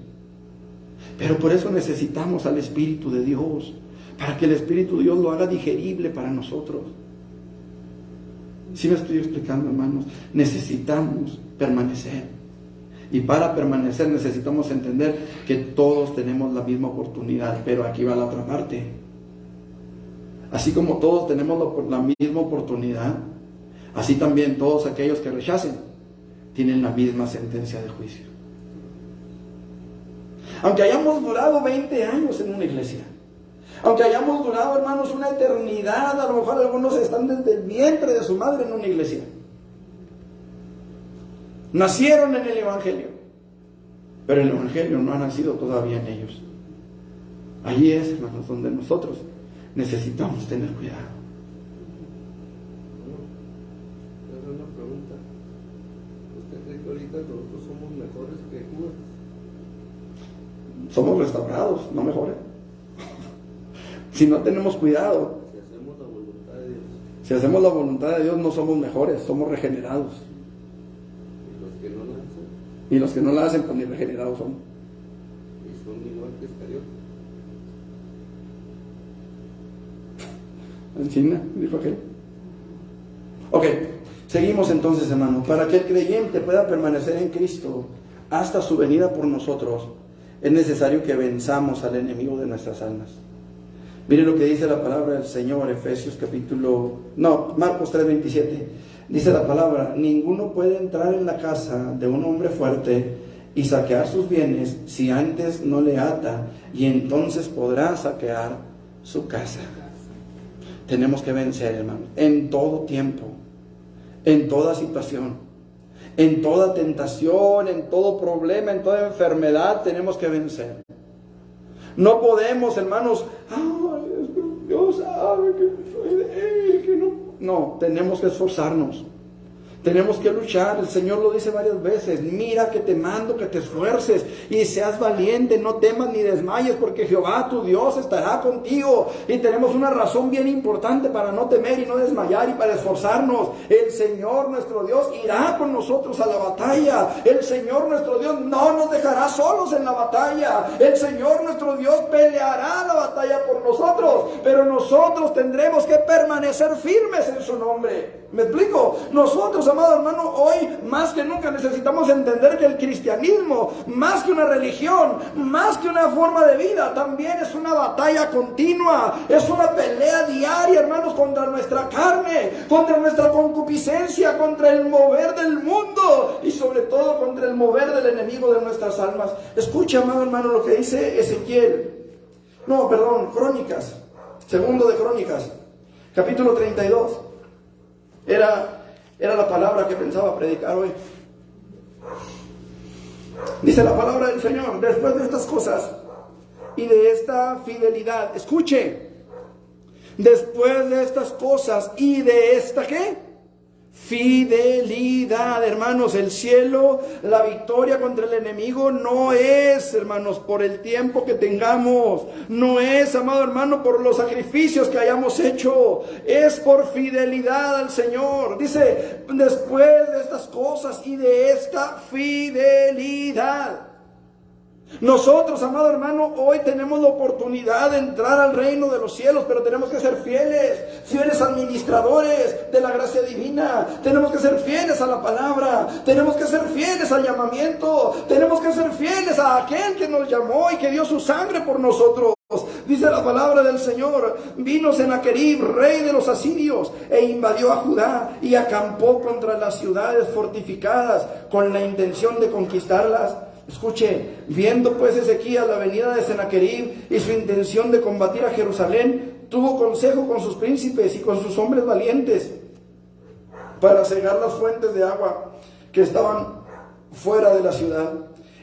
Pero por eso necesitamos al Espíritu de Dios, para que el Espíritu de Dios lo haga digerible para nosotros. ¿Sí me estoy explicando, hermanos? Necesitamos permanecer. Y para permanecer necesitamos entender que todos tenemos la misma oportunidad. Pero aquí va la otra parte. Así como todos tenemos la misma oportunidad, así también todos aquellos que rechacen tienen la misma sentencia de juicio. Aunque hayamos durado 20 años en una iglesia, aunque hayamos durado, hermanos, una eternidad, a lo mejor algunos están desde el vientre de su madre en una iglesia, nacieron en el Evangelio, pero el Evangelio no ha nacido todavía en ellos. Ahí es, hermanos, donde nosotros necesitamos tener cuidado.
Una pregunta: ¿usted cree que ahorita nosotros somos mejores que Judas?
Somos restaurados, no mejores. Si no tenemos cuidado,
Si hacemos la voluntad de Dios.
Si hacemos la voluntad de Dios, no somos mejores, somos regenerados.
¿Y los que no la hacen?
Y los que no la hacen, pues ni regenerados son.
¿Y son igual que Iscariote?
En China, dijo aquel. Ok, seguimos entonces, hermanos. Para que el creyente pueda permanecer en Cristo hasta su venida por nosotros, es necesario que venzamos al enemigo de nuestras almas. Mire lo que dice la palabra del Señor, Marcos 3:27. Dice la palabra: ninguno puede entrar en la casa de un hombre fuerte y saquear sus bienes si antes no le ata, y entonces podrá saquear su casa. Tenemos que vencer, hermano, en todo tiempo, en toda situación, en toda tentación, en todo problema, en toda enfermedad, tenemos que vencer. No podemos, hermanos, Dios sabe que soy de Él, que no. No, tenemos que esforzarnos. Tenemos que luchar. El Señor lo dice varias veces: mira que te mando que te esfuerces y seas valiente, no temas ni desmayes, porque Jehová tu Dios estará contigo. Y tenemos una razón bien importante para no temer y no desmayar y para esforzarnos. El Señor nuestro Dios irá con nosotros a la batalla. El Señor nuestro Dios no nos dejará solos en la batalla. El Señor nuestro Dios peleará la batalla por nosotros, pero nosotros tendremos que permanecer firmes en su nombre. ¿Me explico? Nosotros, amado hermano, hoy más que nunca necesitamos entender que el cristianismo, más que una religión, más que una forma de vida, también es una batalla continua, es una pelea diaria, hermanos, contra nuestra carne, contra nuestra concupiscencia, contra el mover del mundo y sobre todo contra el mover del enemigo de nuestras almas. Escucha, amado hermano, lo que dice Crónicas, segundo de Crónicas, capítulo 32. Era la palabra que pensaba predicar hoy. Dice la palabra del Señor: después de estas cosas y de esta fidelidad, escuche, después de estas cosas y de esta ¿qué? Fidelidad, hermanos. El cielo, la victoria contra el enemigo no es, hermanos, por el tiempo que tengamos. No es, amado hermano, por los sacrificios que hayamos hecho. Es por fidelidad al Señor. Dice, después de estas cosas y de esta fidelidad. Nosotros, amado hermano, hoy tenemos la oportunidad de entrar al reino de los cielos, pero tenemos que ser fieles administradores de la gracia divina. Tenemos que ser fieles a la palabra, tenemos que ser fieles al llamamiento, tenemos que ser fieles a aquel que nos llamó y que dio su sangre por nosotros. Dice la palabra del Señor: vino Sennacherib, rey de los asirios, e invadió a Judá y acampó contra las ciudades fortificadas con la intención de conquistarlas. Escuche, viendo pues Ezequías la venida de Sennacherib y su intención de combatir a Jerusalén, tuvo consejo con sus príncipes y con sus hombres valientes para cegar las fuentes de agua que estaban fuera de la ciudad,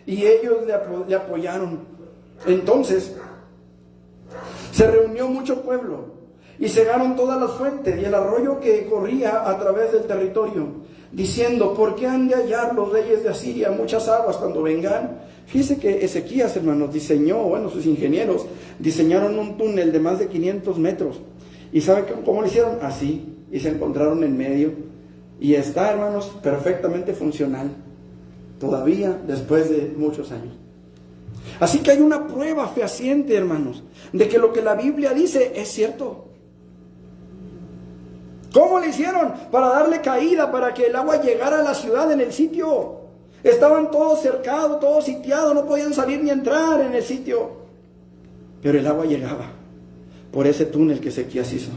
y ellos le apoyaron. Entonces se reunió mucho pueblo y cegaron todas las fuentes y el arroyo que corría a través del territorio, diciendo: ¿por qué han de hallar los reyes de Asiria muchas aguas cuando vengan? Fíjese que Ezequías, hermanos, sus ingenieros diseñaron un túnel de más de 500 metros. ¿Y sabe cómo lo hicieron? Así, y se encontraron en medio. Y está, hermanos, perfectamente funcional, todavía después de muchos años. Así que hay una prueba fehaciente, hermanos, de que lo que la Biblia dice es cierto. ¿Cómo le hicieron? Para darle caída, para que el agua llegara a la ciudad en el sitio. Estaban todos cercados, todos sitiados, no podían salir ni entrar en el sitio. Pero el agua llegaba por ese túnel que Ezequías hizo.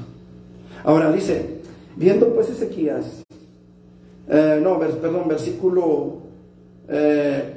Ahora dice, viendo pues Ezequías, versículo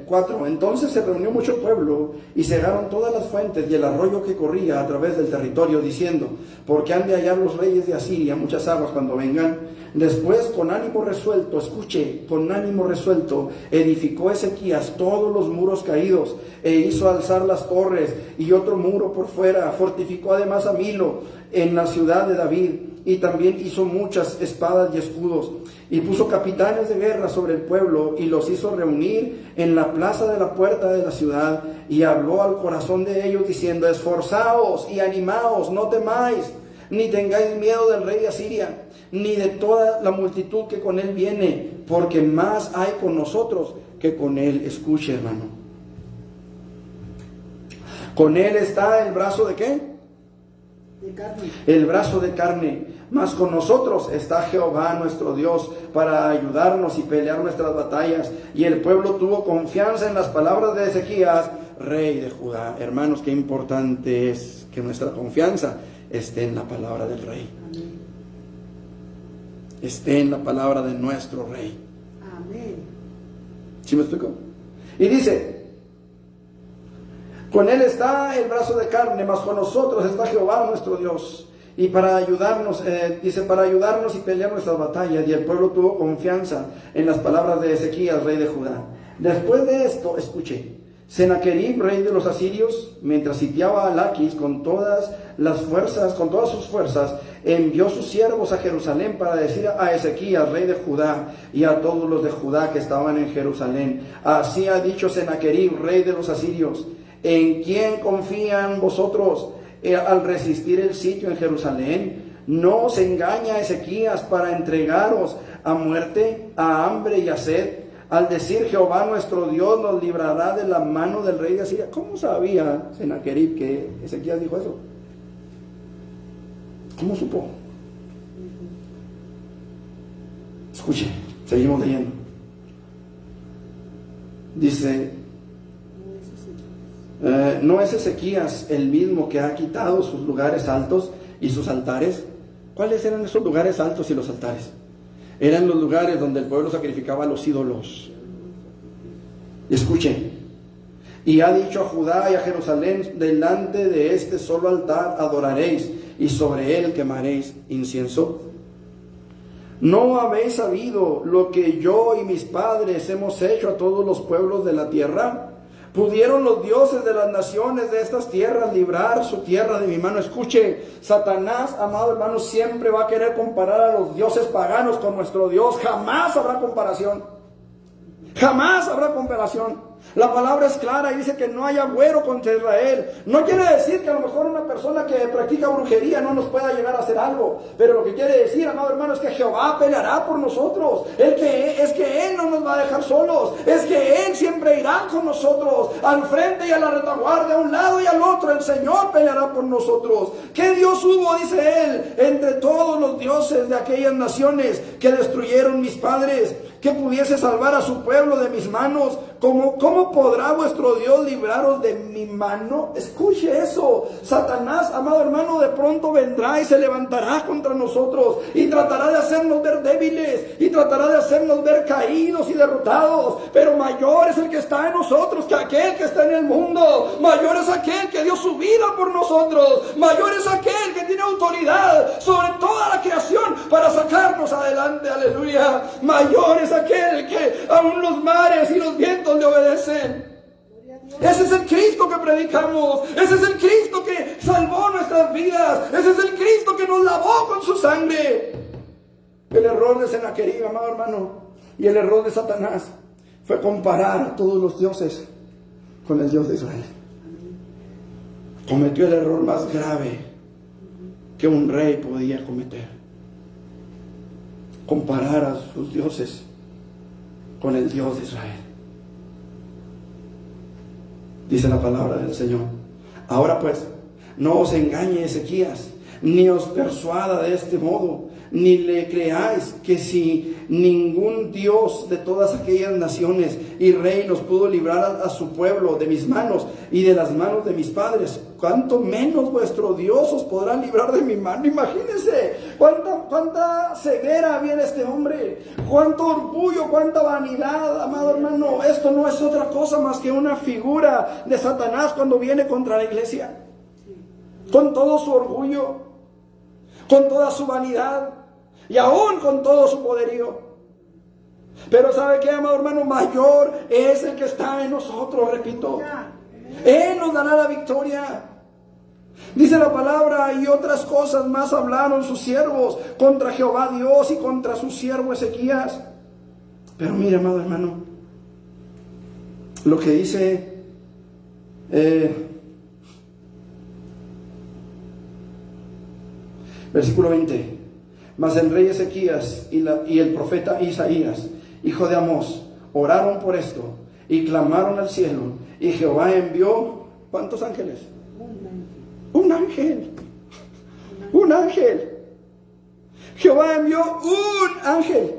4. Entonces se reunió mucho pueblo y cegaron todas las fuentes y el arroyo que corría a través del territorio, diciendo: ¿por qué han de hallar los reyes de Asiria muchas aguas cuando vengan? Después, con ánimo resuelto, escuche, con ánimo resuelto, edificó Ezequías todos los muros caídos e hizo alzar las torres y otro muro por fuera. Fortificó además a Milo en la ciudad de David, y también hizo muchas espadas y escudos, y puso capitanes de guerra sobre el pueblo, y los hizo reunir en la plaza de la puerta de la ciudad, y habló al corazón de ellos diciendo: esforzaos y animaos, no temáis, ni tengáis miedo del rey de Asiria, ni de toda la multitud que con él viene, porque más hay con nosotros que con él. Escuche, hermano, con él está el brazo de ¿qué? De carne. El brazo de carne, mas con nosotros está Jehová nuestro Dios para ayudarnos y pelear nuestras batallas. Y el pueblo tuvo confianza en las palabras de Ezequías, rey de Judá. Hermanos, qué importante es que nuestra confianza esté en la palabra del rey. Amén. Esté en la palabra de nuestro rey. Amén. ¿Sí me explico? Y dice: con él está el brazo de carne, mas con nosotros está Jehová nuestro Dios. Y para ayudarnos, para ayudarnos y pelear nuestras batallas. Y el pueblo tuvo confianza en las palabras de Ezequías, rey de Judá. Después de esto, escuche, Sennacherib, rey de los asirios, mientras sitiaba a Laquis con todas sus fuerzas, envió sus siervos a Jerusalén para decir a Ezequías, rey de Judá, y a todos los de Judá que estaban en Jerusalén: así ha dicho Sennacherib, rey de los asirios: ¿en quién confían vosotros al resistir el sitio en Jerusalén? ¿No os engaña Ezequías para entregaros a muerte, a hambre y a sed, al decir: Jehová nuestro Dios nos librará de la mano del rey de Asiria? ¿Cómo sabía Sennacherib que Ezequías dijo eso? ¿Cómo supo? Escuche, seguimos leyendo. Dice: ¿no es Ezequías el mismo que ha quitado sus lugares altos y sus altares? ¿Cuáles eran esos lugares altos y los altares? Eran los lugares donde el pueblo sacrificaba a los ídolos. Y escuchen: y ha dicho a Judá y a Jerusalén: delante de este solo altar adoraréis, y sobre él quemaréis incienso. ¿No habéis sabido lo que yo y mis padres hemos hecho a todos los pueblos de la tierra? ¿Pudieron los dioses de las naciones de estas tierras librar su tierra de mi mano? Escuche, Satanás, amado hermano, siempre va a querer comparar a los dioses paganos con nuestro Dios. Jamás habrá comparación. Jamás habrá comparación. La palabra es clara y dice que no hay agüero contra Israel. No quiere decir que a lo mejor una persona que practica brujería no nos pueda llegar a hacer algo. Pero lo que quiere decir, amado hermano, es que Jehová peleará por nosotros. Es que Él no nos va a dejar solos. Es que Él siempre irá con nosotros. Al frente y a la retaguardia, a un lado y al otro. El Señor peleará por nosotros. ¿Qué Dios hubo, dice Él, entre todos los dioses de aquellas naciones que destruyeron mis padres, que pudiese salvar a su pueblo de mis manos? ¿Cómo podrá vuestro Dios libraros de mi mano? Escuche eso. Satanás, amado hermano, de pronto vendrá y se levantará contra nosotros y tratará de hacernos ver débiles y tratará de hacernos ver caídos y derrotados. Pero mayor es el que está en nosotros que aquel que está en el mundo. Mayor es aquel que dio su vida por nosotros. Mayor es aquel que tiene autoridad sobre toda la creación para sacarnos adelante. Aleluya. Mayor es aquel que aún los mares y los vientos le obedecen. Ese es el Cristo que predicamos. Ese es el Cristo que salvó nuestras vidas. Ese es el Cristo que nos lavó con su sangre. El error de Sennacherib, amado hermano, y el error de Satanás fue comparar a todos los dioses con el Dios de Israel. Cometió el error más grave que un rey podía cometer: comparar a sus dioses con el Dios de Israel. Dice la palabra del Señor: ahora pues, no os engañe Ezequías, ni os persuada de este modo, ni le creáis que si ningún Dios de todas aquellas naciones y reinos pudo librar a su pueblo de mis manos y de las manos de mis padres, cuánto menos vuestro Dios os podrá librar de mi mano. Imagínense cuánta ceguera había en este hombre, cuánto orgullo, cuánta vanidad, amado hermano. Esto no es otra cosa más que una figura de Satanás cuando viene contra la iglesia, con todo su orgullo, con toda su vanidad y aún con todo su poderío. Pero ¿sabe qué, amado hermano? Mayor es el que está en nosotros, repito. Él nos dará la victoria. Dice la palabra: y otras cosas más hablaron sus siervos contra Jehová Dios y contra su siervo Ezequías. Pero mire, amado hermano, lo que dice versículo 20: mas el rey Ezequías y el profeta Isaías, hijo de Amós, oraron por esto y clamaron al cielo, y Jehová envió, ¿cuántos ángeles? Un ángel. Un ángel. Jehová envió un ángel,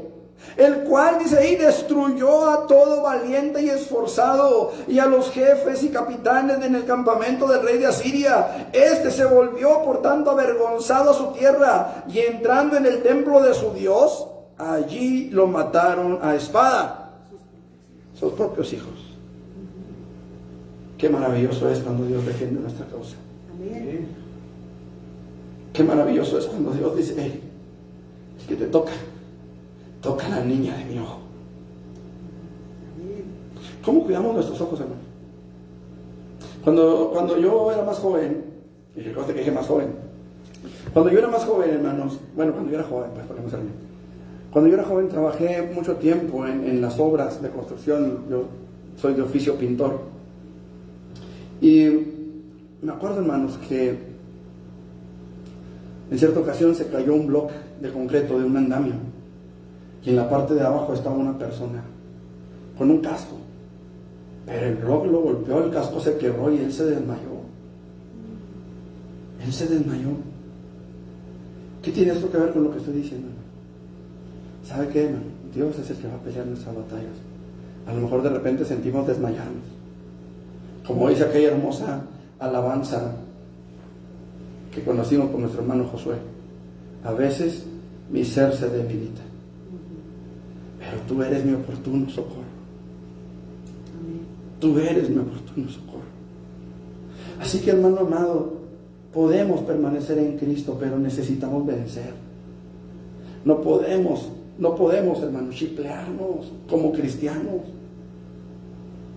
el cual, dice ahí, destruyó a todo valiente y esforzado, y a los jefes y capitanes en el campamento del rey de Asiria. Este se volvió por tanto avergonzado a su tierra, y entrando en el templo de su Dios, allí lo mataron a espada. Sus propios hijos. Qué maravilloso es cuando Dios defiende nuestra causa. Amén. Qué maravilloso es cuando Dios dice: hey, es que te toca a la niña de mi ojo. ¿Cómo cuidamos nuestros ojos, hermano? Cuando yo era más joven, y recuerdo que dije más joven, cuando yo era más joven, hermanos, bueno, cuando yo era joven, pues podemos ser bien. Cuando yo era joven trabajé mucho tiempo en las obras de construcción. Yo soy de oficio pintor. Y me acuerdo, hermanos, que en cierta ocasión se cayó un bloque de concreto de un andamio, y en la parte de abajo estaba una persona con un casco, pero el bloque lo golpeó, el casco se quebró y él se desmayó. Él se desmayó. ¿Qué tiene esto que ver con lo que estoy diciendo, hermano? ¿Sabe qué, hermano? Dios es el que va a pelear nuestras batallas. A lo mejor de repente sentimos desmayarnos, como dice aquella hermosa alabanza que conocimos por nuestro hermano Josué: a veces mi ser se debilita, pero tú eres mi oportuno socorro. Tú eres mi oportuno socorro. Así que, hermano amado, podemos permanecer en Cristo, pero necesitamos vencer. No podemos, hermano, chiplearnos como cristianos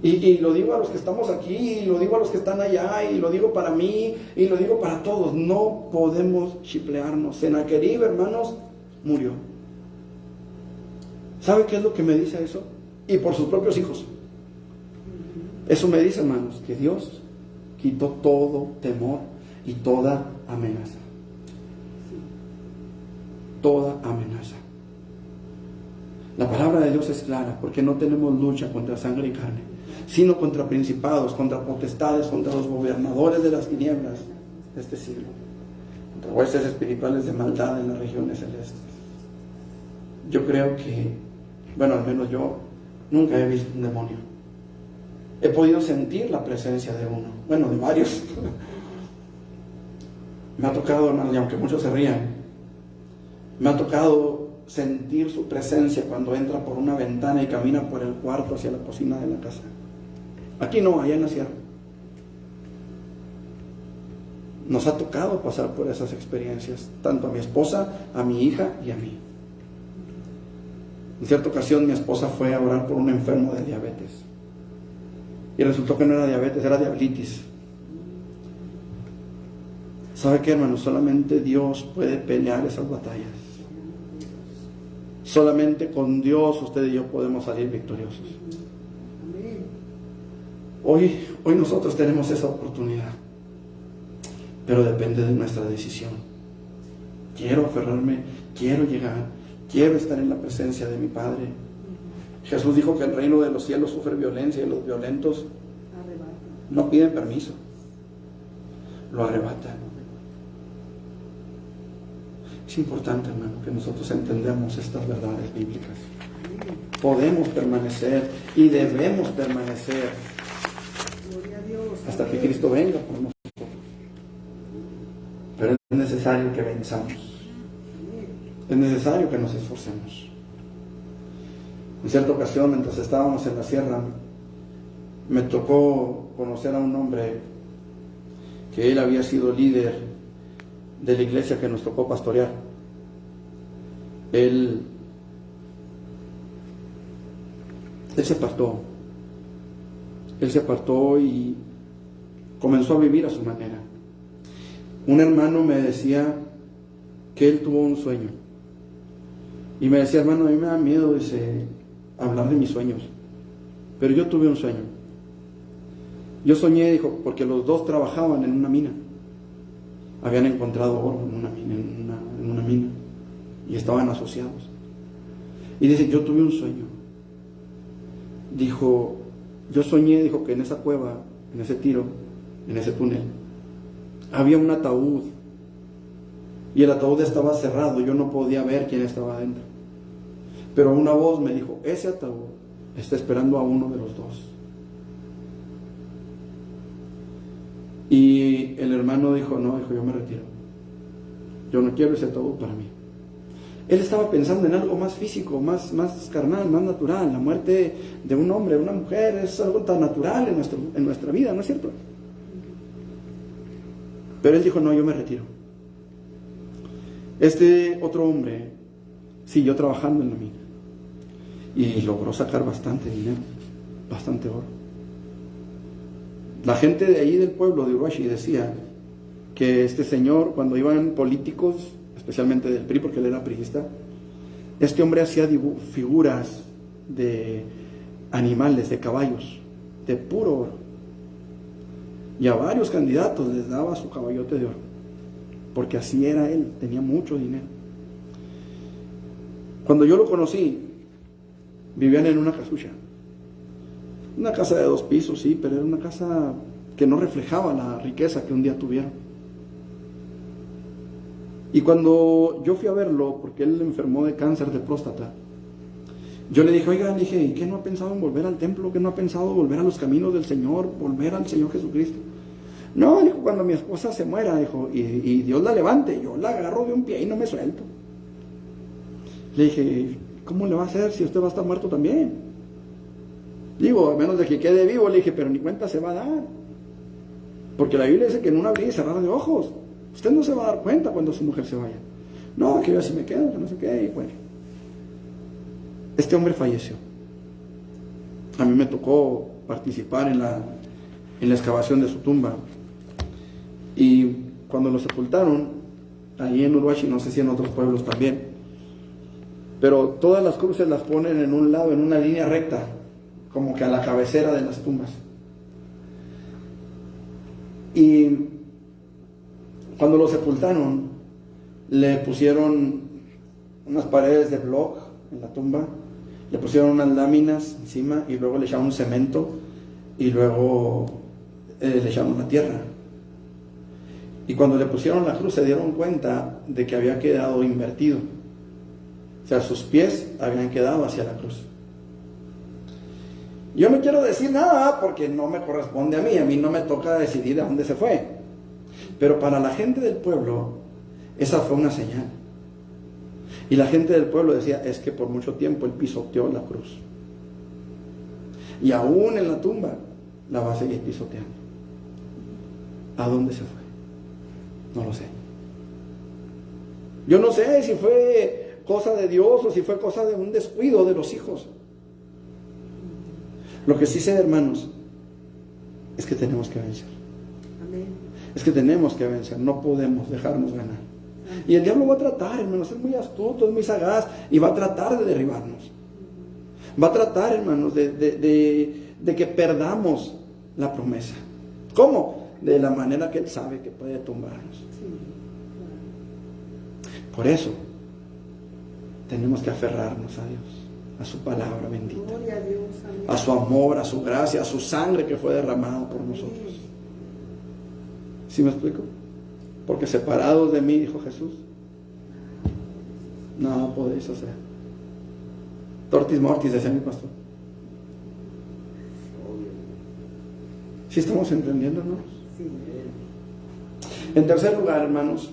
Y lo digo a los que estamos aquí, y lo digo a los que están allá, y lo digo para mí, y lo digo para todos. No podemos chiplearnos. Sennacherib, hermanos, murió. ¿Sabe qué es lo que me dice eso? Y por sus propios hijos. Eso me dice, hermanos, que Dios quitó todo temor y toda amenaza. Toda amenaza. La palabra de Dios es clara, porque no tenemos lucha contra sangre y carne, sino contra principados, contra potestades, contra los gobernadores de las tinieblas de este siglo, contra huestes espirituales de maldad en las regiones celestes. Yo creo que, bueno, al menos yo nunca he visto un demonio. He podido sentir la presencia de uno, bueno, de varios. Me ha tocado, hermanos, y aunque muchos se rían, me ha tocado sentir su presencia cuando entra por una ventana y camina por el cuarto hacia la cocina de la casa. Aquí no, allá en la sierra. Nos ha tocado pasar por esas experiencias, tanto a mi esposa, a mi hija y a mí. En cierta ocasión mi esposa fue a orar por un enfermo de diabetes. Y resultó que no era diabetes, era diabetes. ¿Sabe qué, hermano? Solamente Dios puede pelear esas batallas. Solamente con Dios usted y yo podemos salir victoriosos. Hoy nosotros tenemos esa oportunidad, pero depende de nuestra decisión. Quiero aferrarme, quiero llegar, quiero estar en la presencia de mi Padre. Jesús dijo que el reino de los cielos sufre violencia y los violentos no piden permiso, lo arrebatan. Es importante, hermano, que nosotros entendamos estas verdades bíblicas. Podemos permanecer y debemos permanecer hasta que Cristo venga por nosotros. Pero es necesario que venzamos. Es necesario que nos esforcemos. En cierta ocasión, mientras estábamos en la sierra, me tocó conocer a un hombre que él había sido líder de la iglesia que nos tocó pastorear. Él se apartó y comenzó a vivir a su manera. Un hermano me decía que él tuvo un sueño y me decía: hermano, a mí me da miedo, dice, hablar de mis sueños, pero yo tuve un sueño. Yo soñé, dijo, porque los dos trabajaban en una mina. Habían encontrado oro en una mina y estaban asociados. Y dice: yo tuve un sueño. Dijo: yo soñé, dijo, que en esa cueva, en ese tiro, en ese túnel, había un ataúd y el ataúd estaba cerrado. Yo no podía ver quién estaba adentro, pero una voz me dijo: ese ataúd está esperando a uno de los dos. Y el hermano dijo: no, dijo, yo me retiro, yo no quiero ese ataúd para mí. Él estaba pensando en algo más físico, más carnal, más natural. La muerte de un hombre, de una mujer, es algo tan natural en nuestra vida, ¿no es cierto? Pero él dijo: no, yo me retiro. Este otro hombre siguió trabajando en la mina y logró sacar bastante dinero, bastante oro. La gente de ahí del pueblo de Uruashi decía que este señor, cuando iban políticos, especialmente del PRI, porque él era priista, este hombre hacía figuras de animales, de caballos, de puro oro. Y a varios candidatos les daba su caballote de oro, porque así era él, tenía mucho dinero. Cuando yo lo conocí, vivían en una casucha. Una casa de 2 pisos, sí, pero era una casa que no reflejaba la riqueza que un día tuvieron. Y cuando yo fui a verlo, porque él enfermó de cáncer de próstata, yo le dije: oiga, le dije, ¿y qué no ha pensado en volver al templo? ¿Qué no ha pensado volver a los caminos del Señor, volver al Señor Jesucristo? No, dijo, cuando mi esposa se muera, dijo, y Dios la levante, yo la agarro de un pie y no me suelto. Le dije: ¿cómo le va a hacer si usted va a estar muerto también? Digo, a menos de que quede vivo. Le dije: pero ni cuenta se va a dar, porque la Biblia dice que en un abrir y cerrar de ojos usted no se va a dar cuenta cuando su mujer se vaya. No, que yo así me quedo, que no sé qué. Y bueno, este hombre falleció. A mí me tocó participar en la excavación de su tumba. Y cuando lo sepultaron, ahí en Uruashi, no sé si en otros pueblos también, pero todas las cruces las ponen en un lado, en una línea recta, como que a la cabecera de las tumbas. Y cuando lo sepultaron, le pusieron unas paredes de bloc en la tumba, le pusieron unas láminas encima y luego le echaron cemento y luego le echaron la tierra. Y cuando le pusieron la cruz se dieron cuenta de que había quedado invertido. O sea, sus pies habían quedado hacia la cruz. Yo no quiero decir nada porque no me corresponde a mí no me toca decidir a dónde se fue. Pero para la gente del pueblo, esa fue una señal. Y la gente del pueblo decía, es que por mucho tiempo él pisoteó la cruz. Y aún en la tumba la va a seguir pisoteando. ¿A dónde se fue? No lo sé. Yo no sé si fue cosa de Dios o si fue cosa de un descuido de los hijos. Lo que sí sé, hermanos, es que tenemos que vencer.
Amén.
Es que tenemos que vencer, no podemos dejarnos ganar. Y el diablo va a tratar, hermanos, es muy astuto, es muy sagaz y va a tratar de derribarnos. Va a tratar, hermanos, de que perdamos la promesa. ¿Cómo? De la manera que él sabe que puede tumbarnos. Por eso tenemos que aferrarnos a Dios, a su palabra bendita,
Gloria a Dios, amén.
a su amor, a su gracia, a su sangre que fue derramada por nosotros. ¿Sí me explico? Porque separados de mí, dijo Jesús, nada podéis hacer. Tortis mortis, decía mi pastor. ¿Sí estamos entendiéndonos?
Sí.
En tercer lugar, hermanos,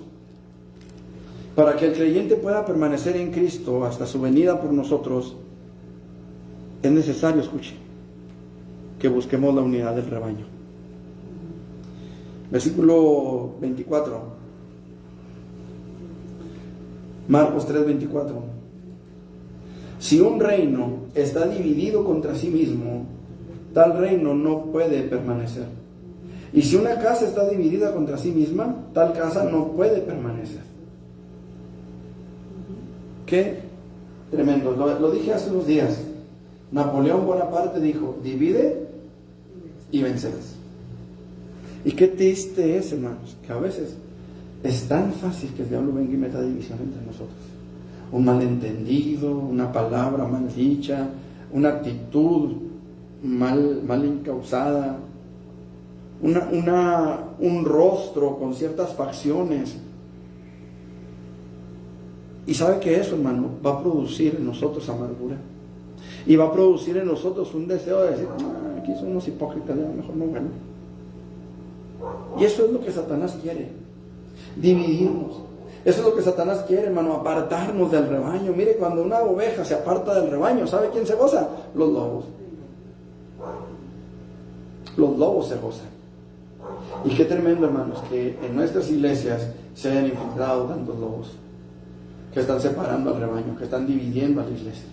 para que el creyente pueda permanecer en Cristo hasta su venida por nosotros, es necesario, escuche, que busquemos la unidad del rebaño. Versículo 24. Marcos 3:24. Si un reino está dividido contra sí mismo, tal reino no puede permanecer. Y si una casa está dividida contra sí misma, tal casa no puede permanecer. Qué tremendo. Lo dije hace unos días. Napoleón Bonaparte dijo, divide y vencerás. Y qué triste es, hermanos, que a veces es tan fácil que el diablo venga y meta división entre nosotros. Un malentendido, una palabra mal dicha, una actitud mal encausada, un rostro con ciertas facciones. Y sabe que eso, hermano, va a producir en nosotros amargura. Y va a producir en nosotros un deseo de decir, aquí son unos hipócritas, ya mejor no gano. Y eso es lo que Satanás quiere, dividirnos. Eso es lo que Satanás quiere, hermano, apartarnos del rebaño. Mire, cuando una oveja se aparta del rebaño, ¿sabe quién se goza? Los lobos. Los lobos se gozan. Y qué tremendo, hermanos, que en nuestras iglesias se hayan infiltrado tantos lobos que están separando al rebaño, que están dividiendo a la iglesia.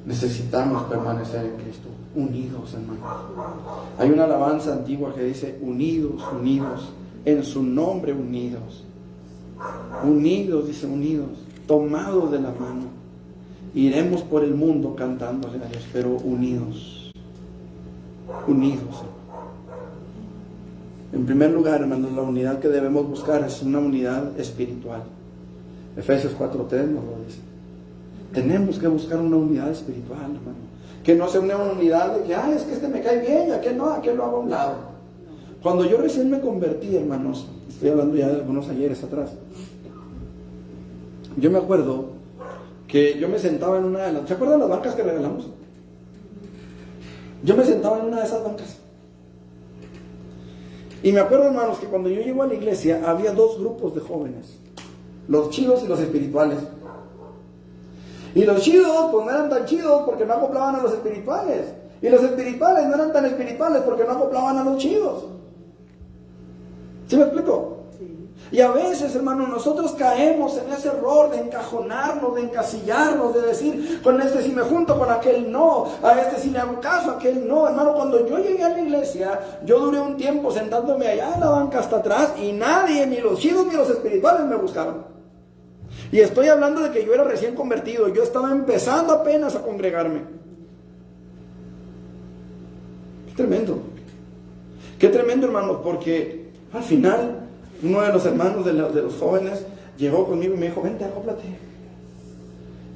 Necesitamos permanecer en Cristo, unidos, hermanos. Hay una alabanza antigua que dice, unidos, unidos, en su nombre unidos. Unidos, dice, unidos, tomados de la mano. Iremos por el mundo cantándole a Dios, pero unidos. Unidos. En primer lugar, hermanos, la unidad que debemos buscar es una unidad espiritual. Efesios 4:3 nos lo dice. Tenemos que buscar una unidad espiritual, hermano. Que no sea una unidad de que, es que este me cae bien, aquel no, aquel lo hago a un lado. Cuando yo recién me convertí, hermanos, estoy hablando ya de algunos ayeres atrás, yo me acuerdo que yo me sentaba en una de las... ¿Se acuerdan las bancas que regalamos? Yo me sentaba en una de esas bancas. Y me acuerdo, hermanos, que cuando yo llego a la iglesia había dos grupos de jóvenes, los chidos y los espirituales. Y los chidos pues no eran tan chidos porque no acoplaban a los espirituales, y los espirituales no eran tan espirituales porque no acoplaban a los chidos. ¿Sí me explico?
Sí.
Y a veces, hermano, nosotros caemos en ese error de encajonarnos, de encasillarnos, de decir, con este sí me junto, con aquel no, a este sí le hago caso, a aquel no. Hermano, cuando yo llegué a la iglesia, yo duré un tiempo sentándome allá en la banca hasta atrás y nadie, ni los chidos ni los espirituales me buscaban. Y estoy hablando de que yo era recién convertido, yo estaba empezando apenas a congregarme. Qué tremendo, hermano, porque al final uno de los hermanos de los jóvenes llegó conmigo y me dijo, vente, acóplate.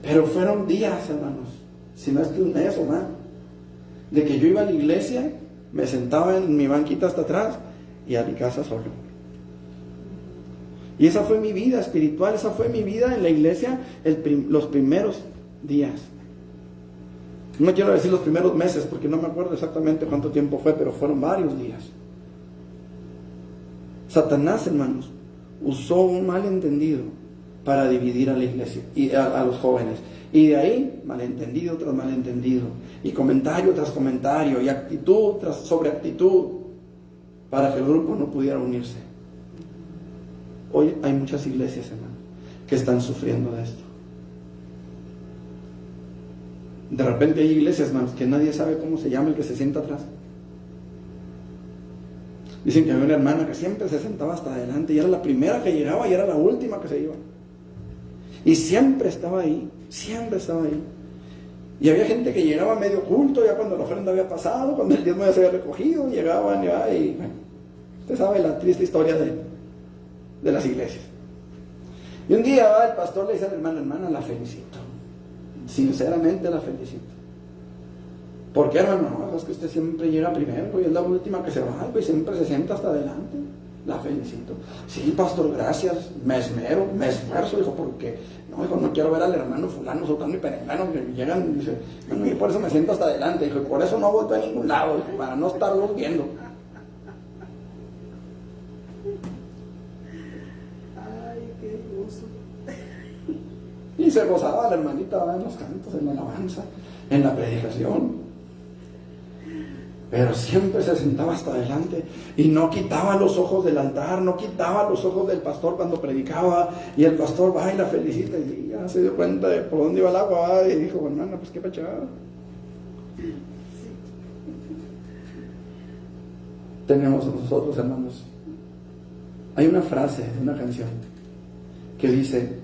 Pero fueron días, hermanos, si no es que un mes o más, de que yo iba a la iglesia, me sentaba en mi banquita hasta atrás y a mi casa solo. Y esa fue mi vida espiritual, esa fue mi vida en la iglesia los primeros días. No quiero decir los primeros meses, porque no me acuerdo exactamente cuánto tiempo fue, pero fueron varios días. Satanás, hermanos, usó un malentendido para dividir a la iglesia y a los jóvenes. Y de ahí, malentendido tras malentendido, y comentario tras comentario, y actitud tras sobre actitud, para que el grupo no pudiera unirse. Hoy hay muchas iglesias, hermanos, que están sufriendo de esto. De repente hay iglesias, hermanos, que nadie sabe cómo se llama el que se sienta atrás. Dicen que había una hermana que siempre se sentaba hasta adelante y era la primera que llegaba y era la última que se iba. Y siempre estaba ahí, siempre estaba ahí. Y había gente que llegaba a medio culto, ya cuando la ofrenda había pasado, cuando el diezmo ya se había recogido, llegaban ya y bueno, usted sabe la triste historia de las iglesias. Y un día el pastor le dice a la hermana, la felicito. Sinceramente la felicito. ¿Por qué, hermano? No, es que usted siempre llega primero y es la última que se va y siempre se sienta hasta adelante. La felicito. Sí, pastor, gracias. Me esmero, me esfuerzo. Dijo, porque no quiero ver al hermano fulano, sultano y perengano que llegan y dice, bueno, y por eso me siento hasta adelante. Dijo, por eso no voy a ningún lado, dijo, para no estarlos viendo.
Ay, qué hermoso.
Y se gozaba la hermanita en los cantos, en la alabanza, en la predicación. Pero siempre se sentaba hasta adelante y no quitaba los ojos del altar, no quitaba los ojos del pastor cuando predicaba. Y el pastor va y la felicita y ya se dio cuenta de por dónde iba el agua. Y dijo, hermana, pues qué pachada. Tenemos nosotros, hermanos, hay una frase de una canción que dice,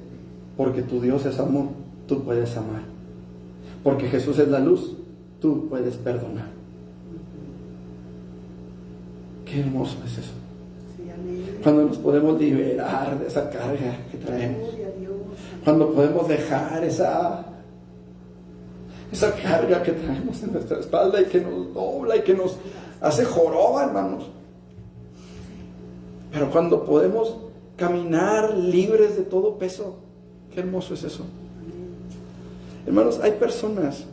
porque tu Dios es amor, tú puedes amar. Porque Jesús es la luz, tú puedes perdonar. Qué hermoso es eso.
Sí, amén.
Cuando nos podemos liberar de esa carga que traemos.
Gloria a Dios.
Cuando podemos dejar esa carga que traemos en nuestra espalda y que nos dobla y que nos hace joroba, hermanos. Pero cuando podemos caminar libres de todo peso, qué hermoso es eso. Hermanos, hay personas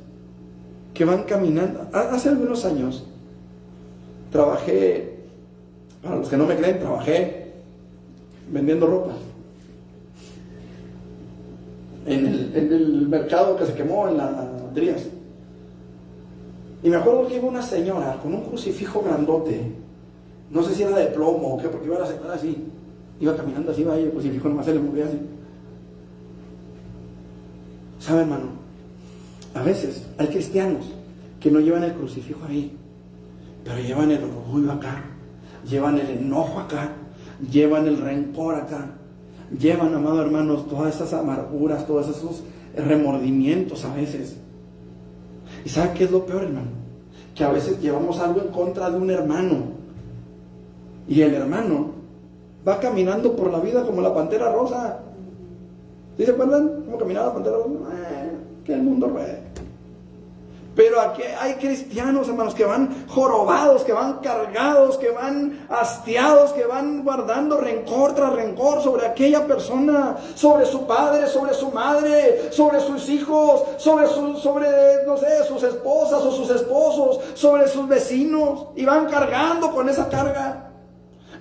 que van caminando. Hace algunos años trabajé, para los que no me creen, trabajé vendiendo ropa en el mercado que se quemó en la Trías. Y me acuerdo que iba una señora con un crucifijo grandote, no sé si era de plomo o qué, porque iba la señora así, iba caminando así, y el crucifijo nomás se le movía así. ¿Sabe, hermano? A veces hay cristianos que no llevan el crucifijo ahí, pero llevan el orgullo acá, llevan el enojo acá, llevan el rencor acá, llevan, amados hermanos, todas esas amarguras, todos esos remordimientos a veces. ¿Y sabe qué es lo peor, hermano? Que a veces llevamos algo en contra de un hermano y el hermano va caminando por la vida como la pantera rosa. ¿Sí se acuerdan cómo caminaba la pantera rosa? Que el mundo ruede. Pero aquí hay cristianos, hermanos, que van jorobados, que van cargados, que van hastiados, que van guardando rencor tras rencor sobre aquella persona, sobre su padre, sobre su madre, sobre sus hijos, sobre no sé, sus esposas o sus esposos, sobre sus vecinos, y van cargando con esa carga.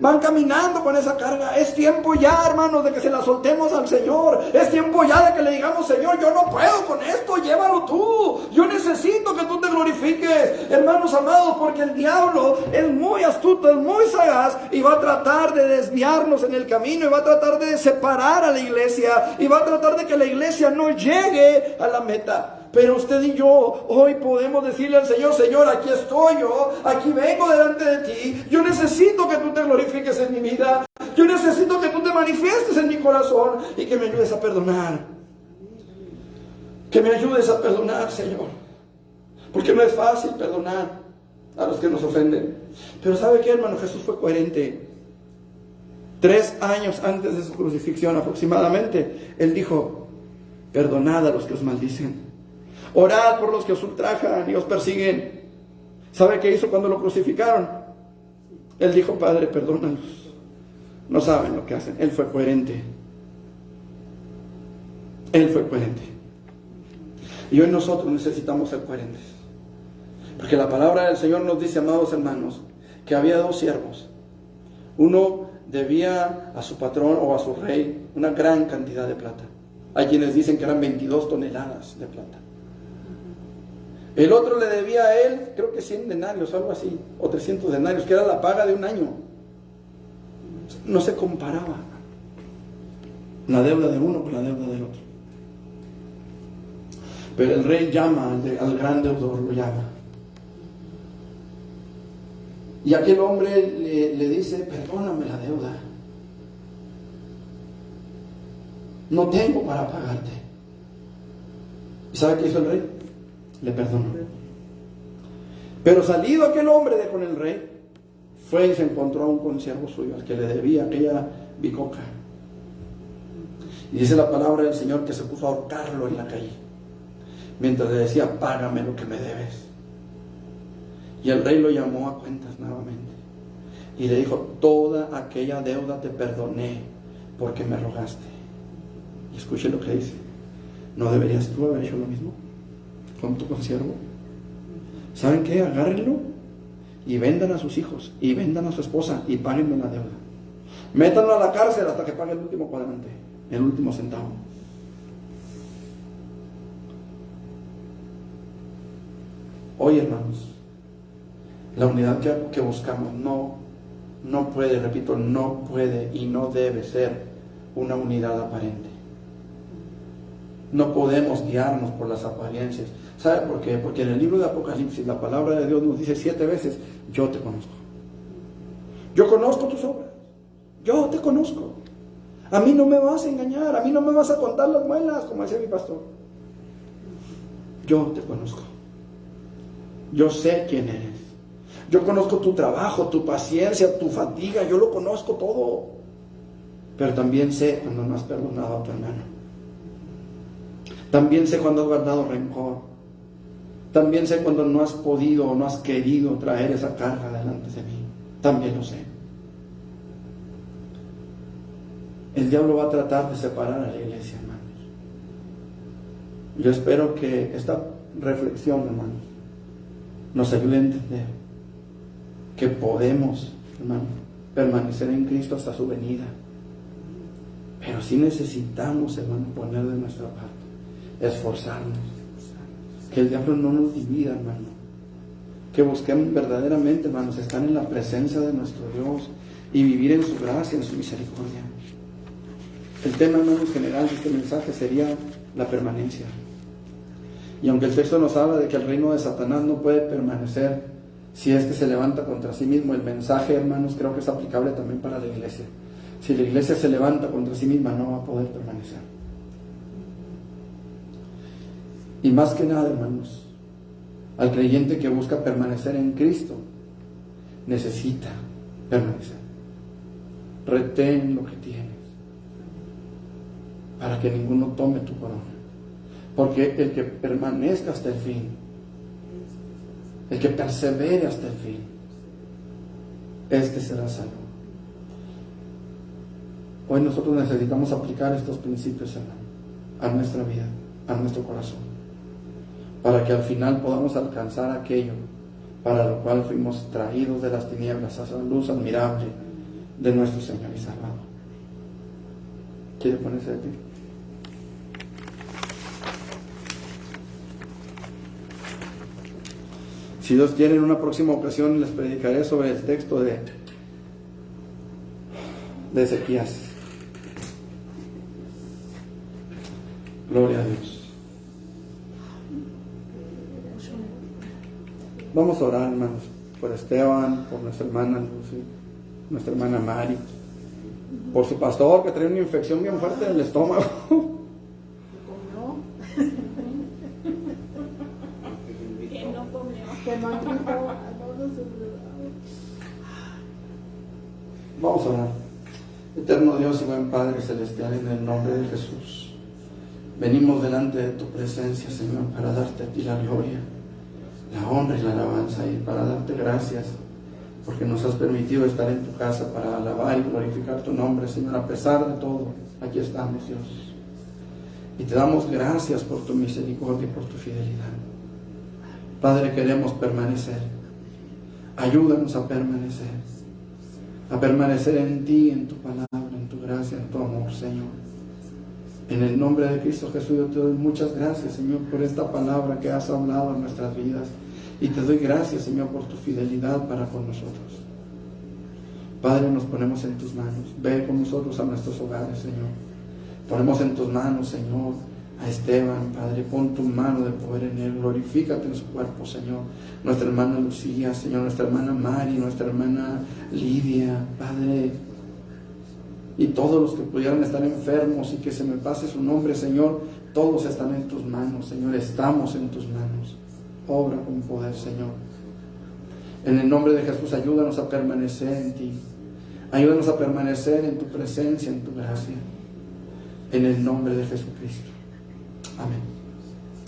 van caminando con esa carga. Es tiempo ya, hermanos, de que se la soltemos al Señor. Es tiempo ya de que le digamos: Señor, yo no puedo con esto, llévalo tú. Yo necesito que tú te glorifiques, hermanos amados, porque el diablo es muy astuto, es muy sagaz, y va a tratar de desviarnos en el camino, y va a tratar de separar a la iglesia, y va a tratar de que la iglesia no llegue a la meta. Pero usted y yo hoy podemos decirle al Señor: Señor, aquí estoy yo, aquí vengo delante de ti. Yo necesito que tú te glorifiques en mi vida. Yo necesito que tú te manifiestes en mi corazón y que me ayudes a perdonar. Que me ayudes a perdonar, Señor. Porque no es fácil perdonar a los que nos ofenden. Pero ¿sabe qué, hermano? Jesús fue coherente. 3 años antes de su crucifixión aproximadamente, Él dijo: perdonad a los que os maldicen. Orad por los que os ultrajan y os persiguen. ¿Sabe qué hizo cuando lo crucificaron? Él dijo: Padre, perdónalos, no saben lo que hacen. Él fue coherente. Él fue coherente. Y hoy nosotros necesitamos ser coherentes. Porque la palabra del Señor nos dice, amados hermanos, que había 2 siervos. Uno debía a su patrón o a su rey una gran cantidad de plata. Hay quienes dicen que eran 22 toneladas de plata. El otro le debía a él, creo que 100 denarios o algo así, o 300 denarios, que era la paga de un año. No se comparaba la deuda de uno con la deuda del otro. Pero el rey llama al gran deudor, lo llama. Y aquel hombre le dice: perdóname la deuda. No tengo para pagarte. ¿Y sabe qué hizo el rey? Le perdonó. Pero salido aquel hombre de con el rey, fue y se encontró a un consiervo suyo, al que le debía aquella bicoca. Y dice la palabra del Señor que se puso a ahorcarlo en la calle, mientras le decía: págame lo que me debes. Y el rey lo llamó a cuentas nuevamente y le dijo: toda aquella deuda te perdoné porque me rogaste. Y escuche lo que dice: ¿no deberías tú haber hecho lo mismo con tu consiervo? ¿Saben qué? Agárrenlo y vendan a sus hijos y vendan a su esposa y páguenme la deuda. Métanlo a la cárcel hasta que pague el último cuadrante, el último centavo. Hoy, hermanos, la unidad que buscamos no puede, repito, no puede y no debe ser una unidad aparente. No podemos guiarnos por las apariencias. ¿Sabe por qué? Porque en el libro de Apocalipsis la palabra de Dios nos dice 7 veces: yo te conozco. Yo conozco tus obras. Yo te conozco. A mí no me vas a engañar. A mí no me vas a contar las muelas, como decía mi pastor. Yo te conozco. Yo sé quién eres. Yo conozco tu trabajo, tu paciencia, tu fatiga. Yo lo conozco todo. Pero también sé cuando no has perdonado a tu hermano. También sé cuando has guardado rencor. También sé cuando no has podido o no has querido traer esa carga delante de mí. También lo sé. El diablo va a tratar de separar a la iglesia, hermanos. Yo espero que esta reflexión, hermanos, nos ayude a entender que podemos, hermanos, permanecer en Cristo hasta su venida. Pero sí necesitamos, hermanos, poner de nuestra parte, esforzarnos. Que el diablo no nos divida, hermano. Que busquemos verdaderamente, hermanos, estar en la presencia de nuestro Dios y vivir en su gracia, en su misericordia. El tema, hermanos, general de este mensaje sería la permanencia. Y aunque el texto nos habla de que el reino de Satanás no puede permanecer si éste se levanta contra sí mismo, el mensaje, hermanos, creo que es aplicable también para la iglesia. Si la iglesia se levanta contra sí misma, no va a poder permanecer. Y más que nada, hermanos, al creyente que busca permanecer en Cristo, necesita permanecer. Retén lo que tienes, para que ninguno tome tu corona. Porque el que permanezca hasta el fin, el que persevere hasta el fin, este será salvo. Hoy nosotros necesitamos aplicar estos principios, hermano, a nuestra vida, a nuestro corazón, para que al final podamos alcanzar aquello para lo cual fuimos traídos de las tinieblas a la luz admirable de nuestro Señor y Salvador. ¿Quiere ponerse de pie? Si Dios quiere, en una próxima ocasión les predicaré sobre el texto de Ezequías. Gloria a Dios. Vamos a orar, hermanos, por Esteban, por nuestra hermana Lucy, nuestra hermana Mari, por su pastor que trae una infección bien fuerte en el estómago. Vamos a orar. Eterno Dios y buen Padre Celestial, en el nombre de Jesús, venimos delante de tu presencia, Señor, para darte a ti la gloria, la honra y la alabanza, y para darte gracias porque nos has permitido estar en tu casa para alabar y glorificar tu nombre, Señor. A pesar de todo, aquí estamos, Dios, y te damos gracias por tu misericordia y por tu fidelidad. Padre, queremos permanecer. Ayúdanos a permanecer en ti, en tu palabra, en tu gracia, en tu amor, Señor. En el nombre de Cristo Jesús, yo te doy muchas gracias, Señor, por esta palabra que has hablado en nuestras vidas. Y te doy gracias, Señor, por tu fidelidad para con nosotros. Padre, nos ponemos en tus manos. Ve con nosotros a nuestros hogares, Señor. Ponemos en tus manos, Señor, a Esteban, Padre. Pon tu mano de poder en él. Glorifícate en su cuerpo, Señor. Nuestra hermana Lucía, Señor. Nuestra hermana Mari, nuestra hermana Lidia, Padre. Y todos los que pudieran estar enfermos y que se me pase su nombre, Señor. Todos están en tus manos, Señor. Estamos en tus manos. Obra con poder, Señor. En el nombre de Jesús, ayúdanos a permanecer en ti. Ayúdanos a permanecer en tu presencia, en tu gracia. En el nombre de Jesucristo. Amén.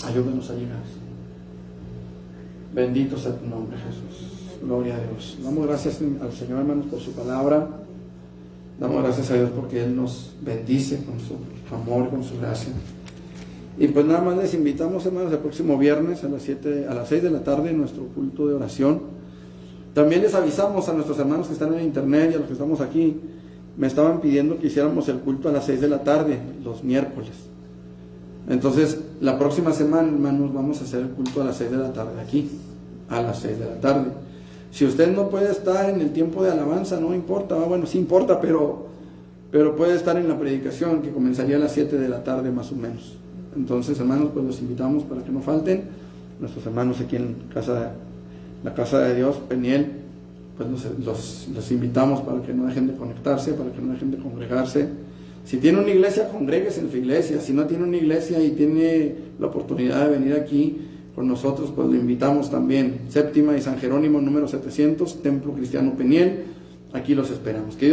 Ayúdanos a llegar. Bendito sea tu nombre, Jesús. Gloria a Dios. Damos gracias al Señor, hermanos, por su palabra. Damos gracias a Dios porque Él nos bendice con su amor, con su gracia. Y pues nada más les invitamos, hermanos, el próximo viernes a las 6 de la tarde en nuestro culto de oración. También les avisamos a nuestros hermanos que están en internet y a los que estamos aquí. Me estaban pidiendo que hiciéramos el culto a las 6 de la tarde, los miércoles. Entonces, la próxima semana, hermanos, vamos a hacer el culto a las 6 de la tarde aquí, a las 6 de la tarde. Si usted no puede estar en el tiempo de alabanza, no importa, bueno, sí importa, pero puede estar en la predicación que comenzaría a las 7 de la tarde más o menos. Entonces, hermanos, pues los invitamos para que no falten. Nuestros hermanos aquí en la casa de Dios, Peniel, pues los invitamos para que no dejen de conectarse, para que no dejen de congregarse. Si tiene una iglesia, congréguese en su iglesia. Si no tiene una iglesia y tiene la oportunidad de venir aquí con nosotros, pues lo invitamos también. Séptima y San Jerónimo, número 700, Templo Cristiano Peniel. Aquí los esperamos. Que Dios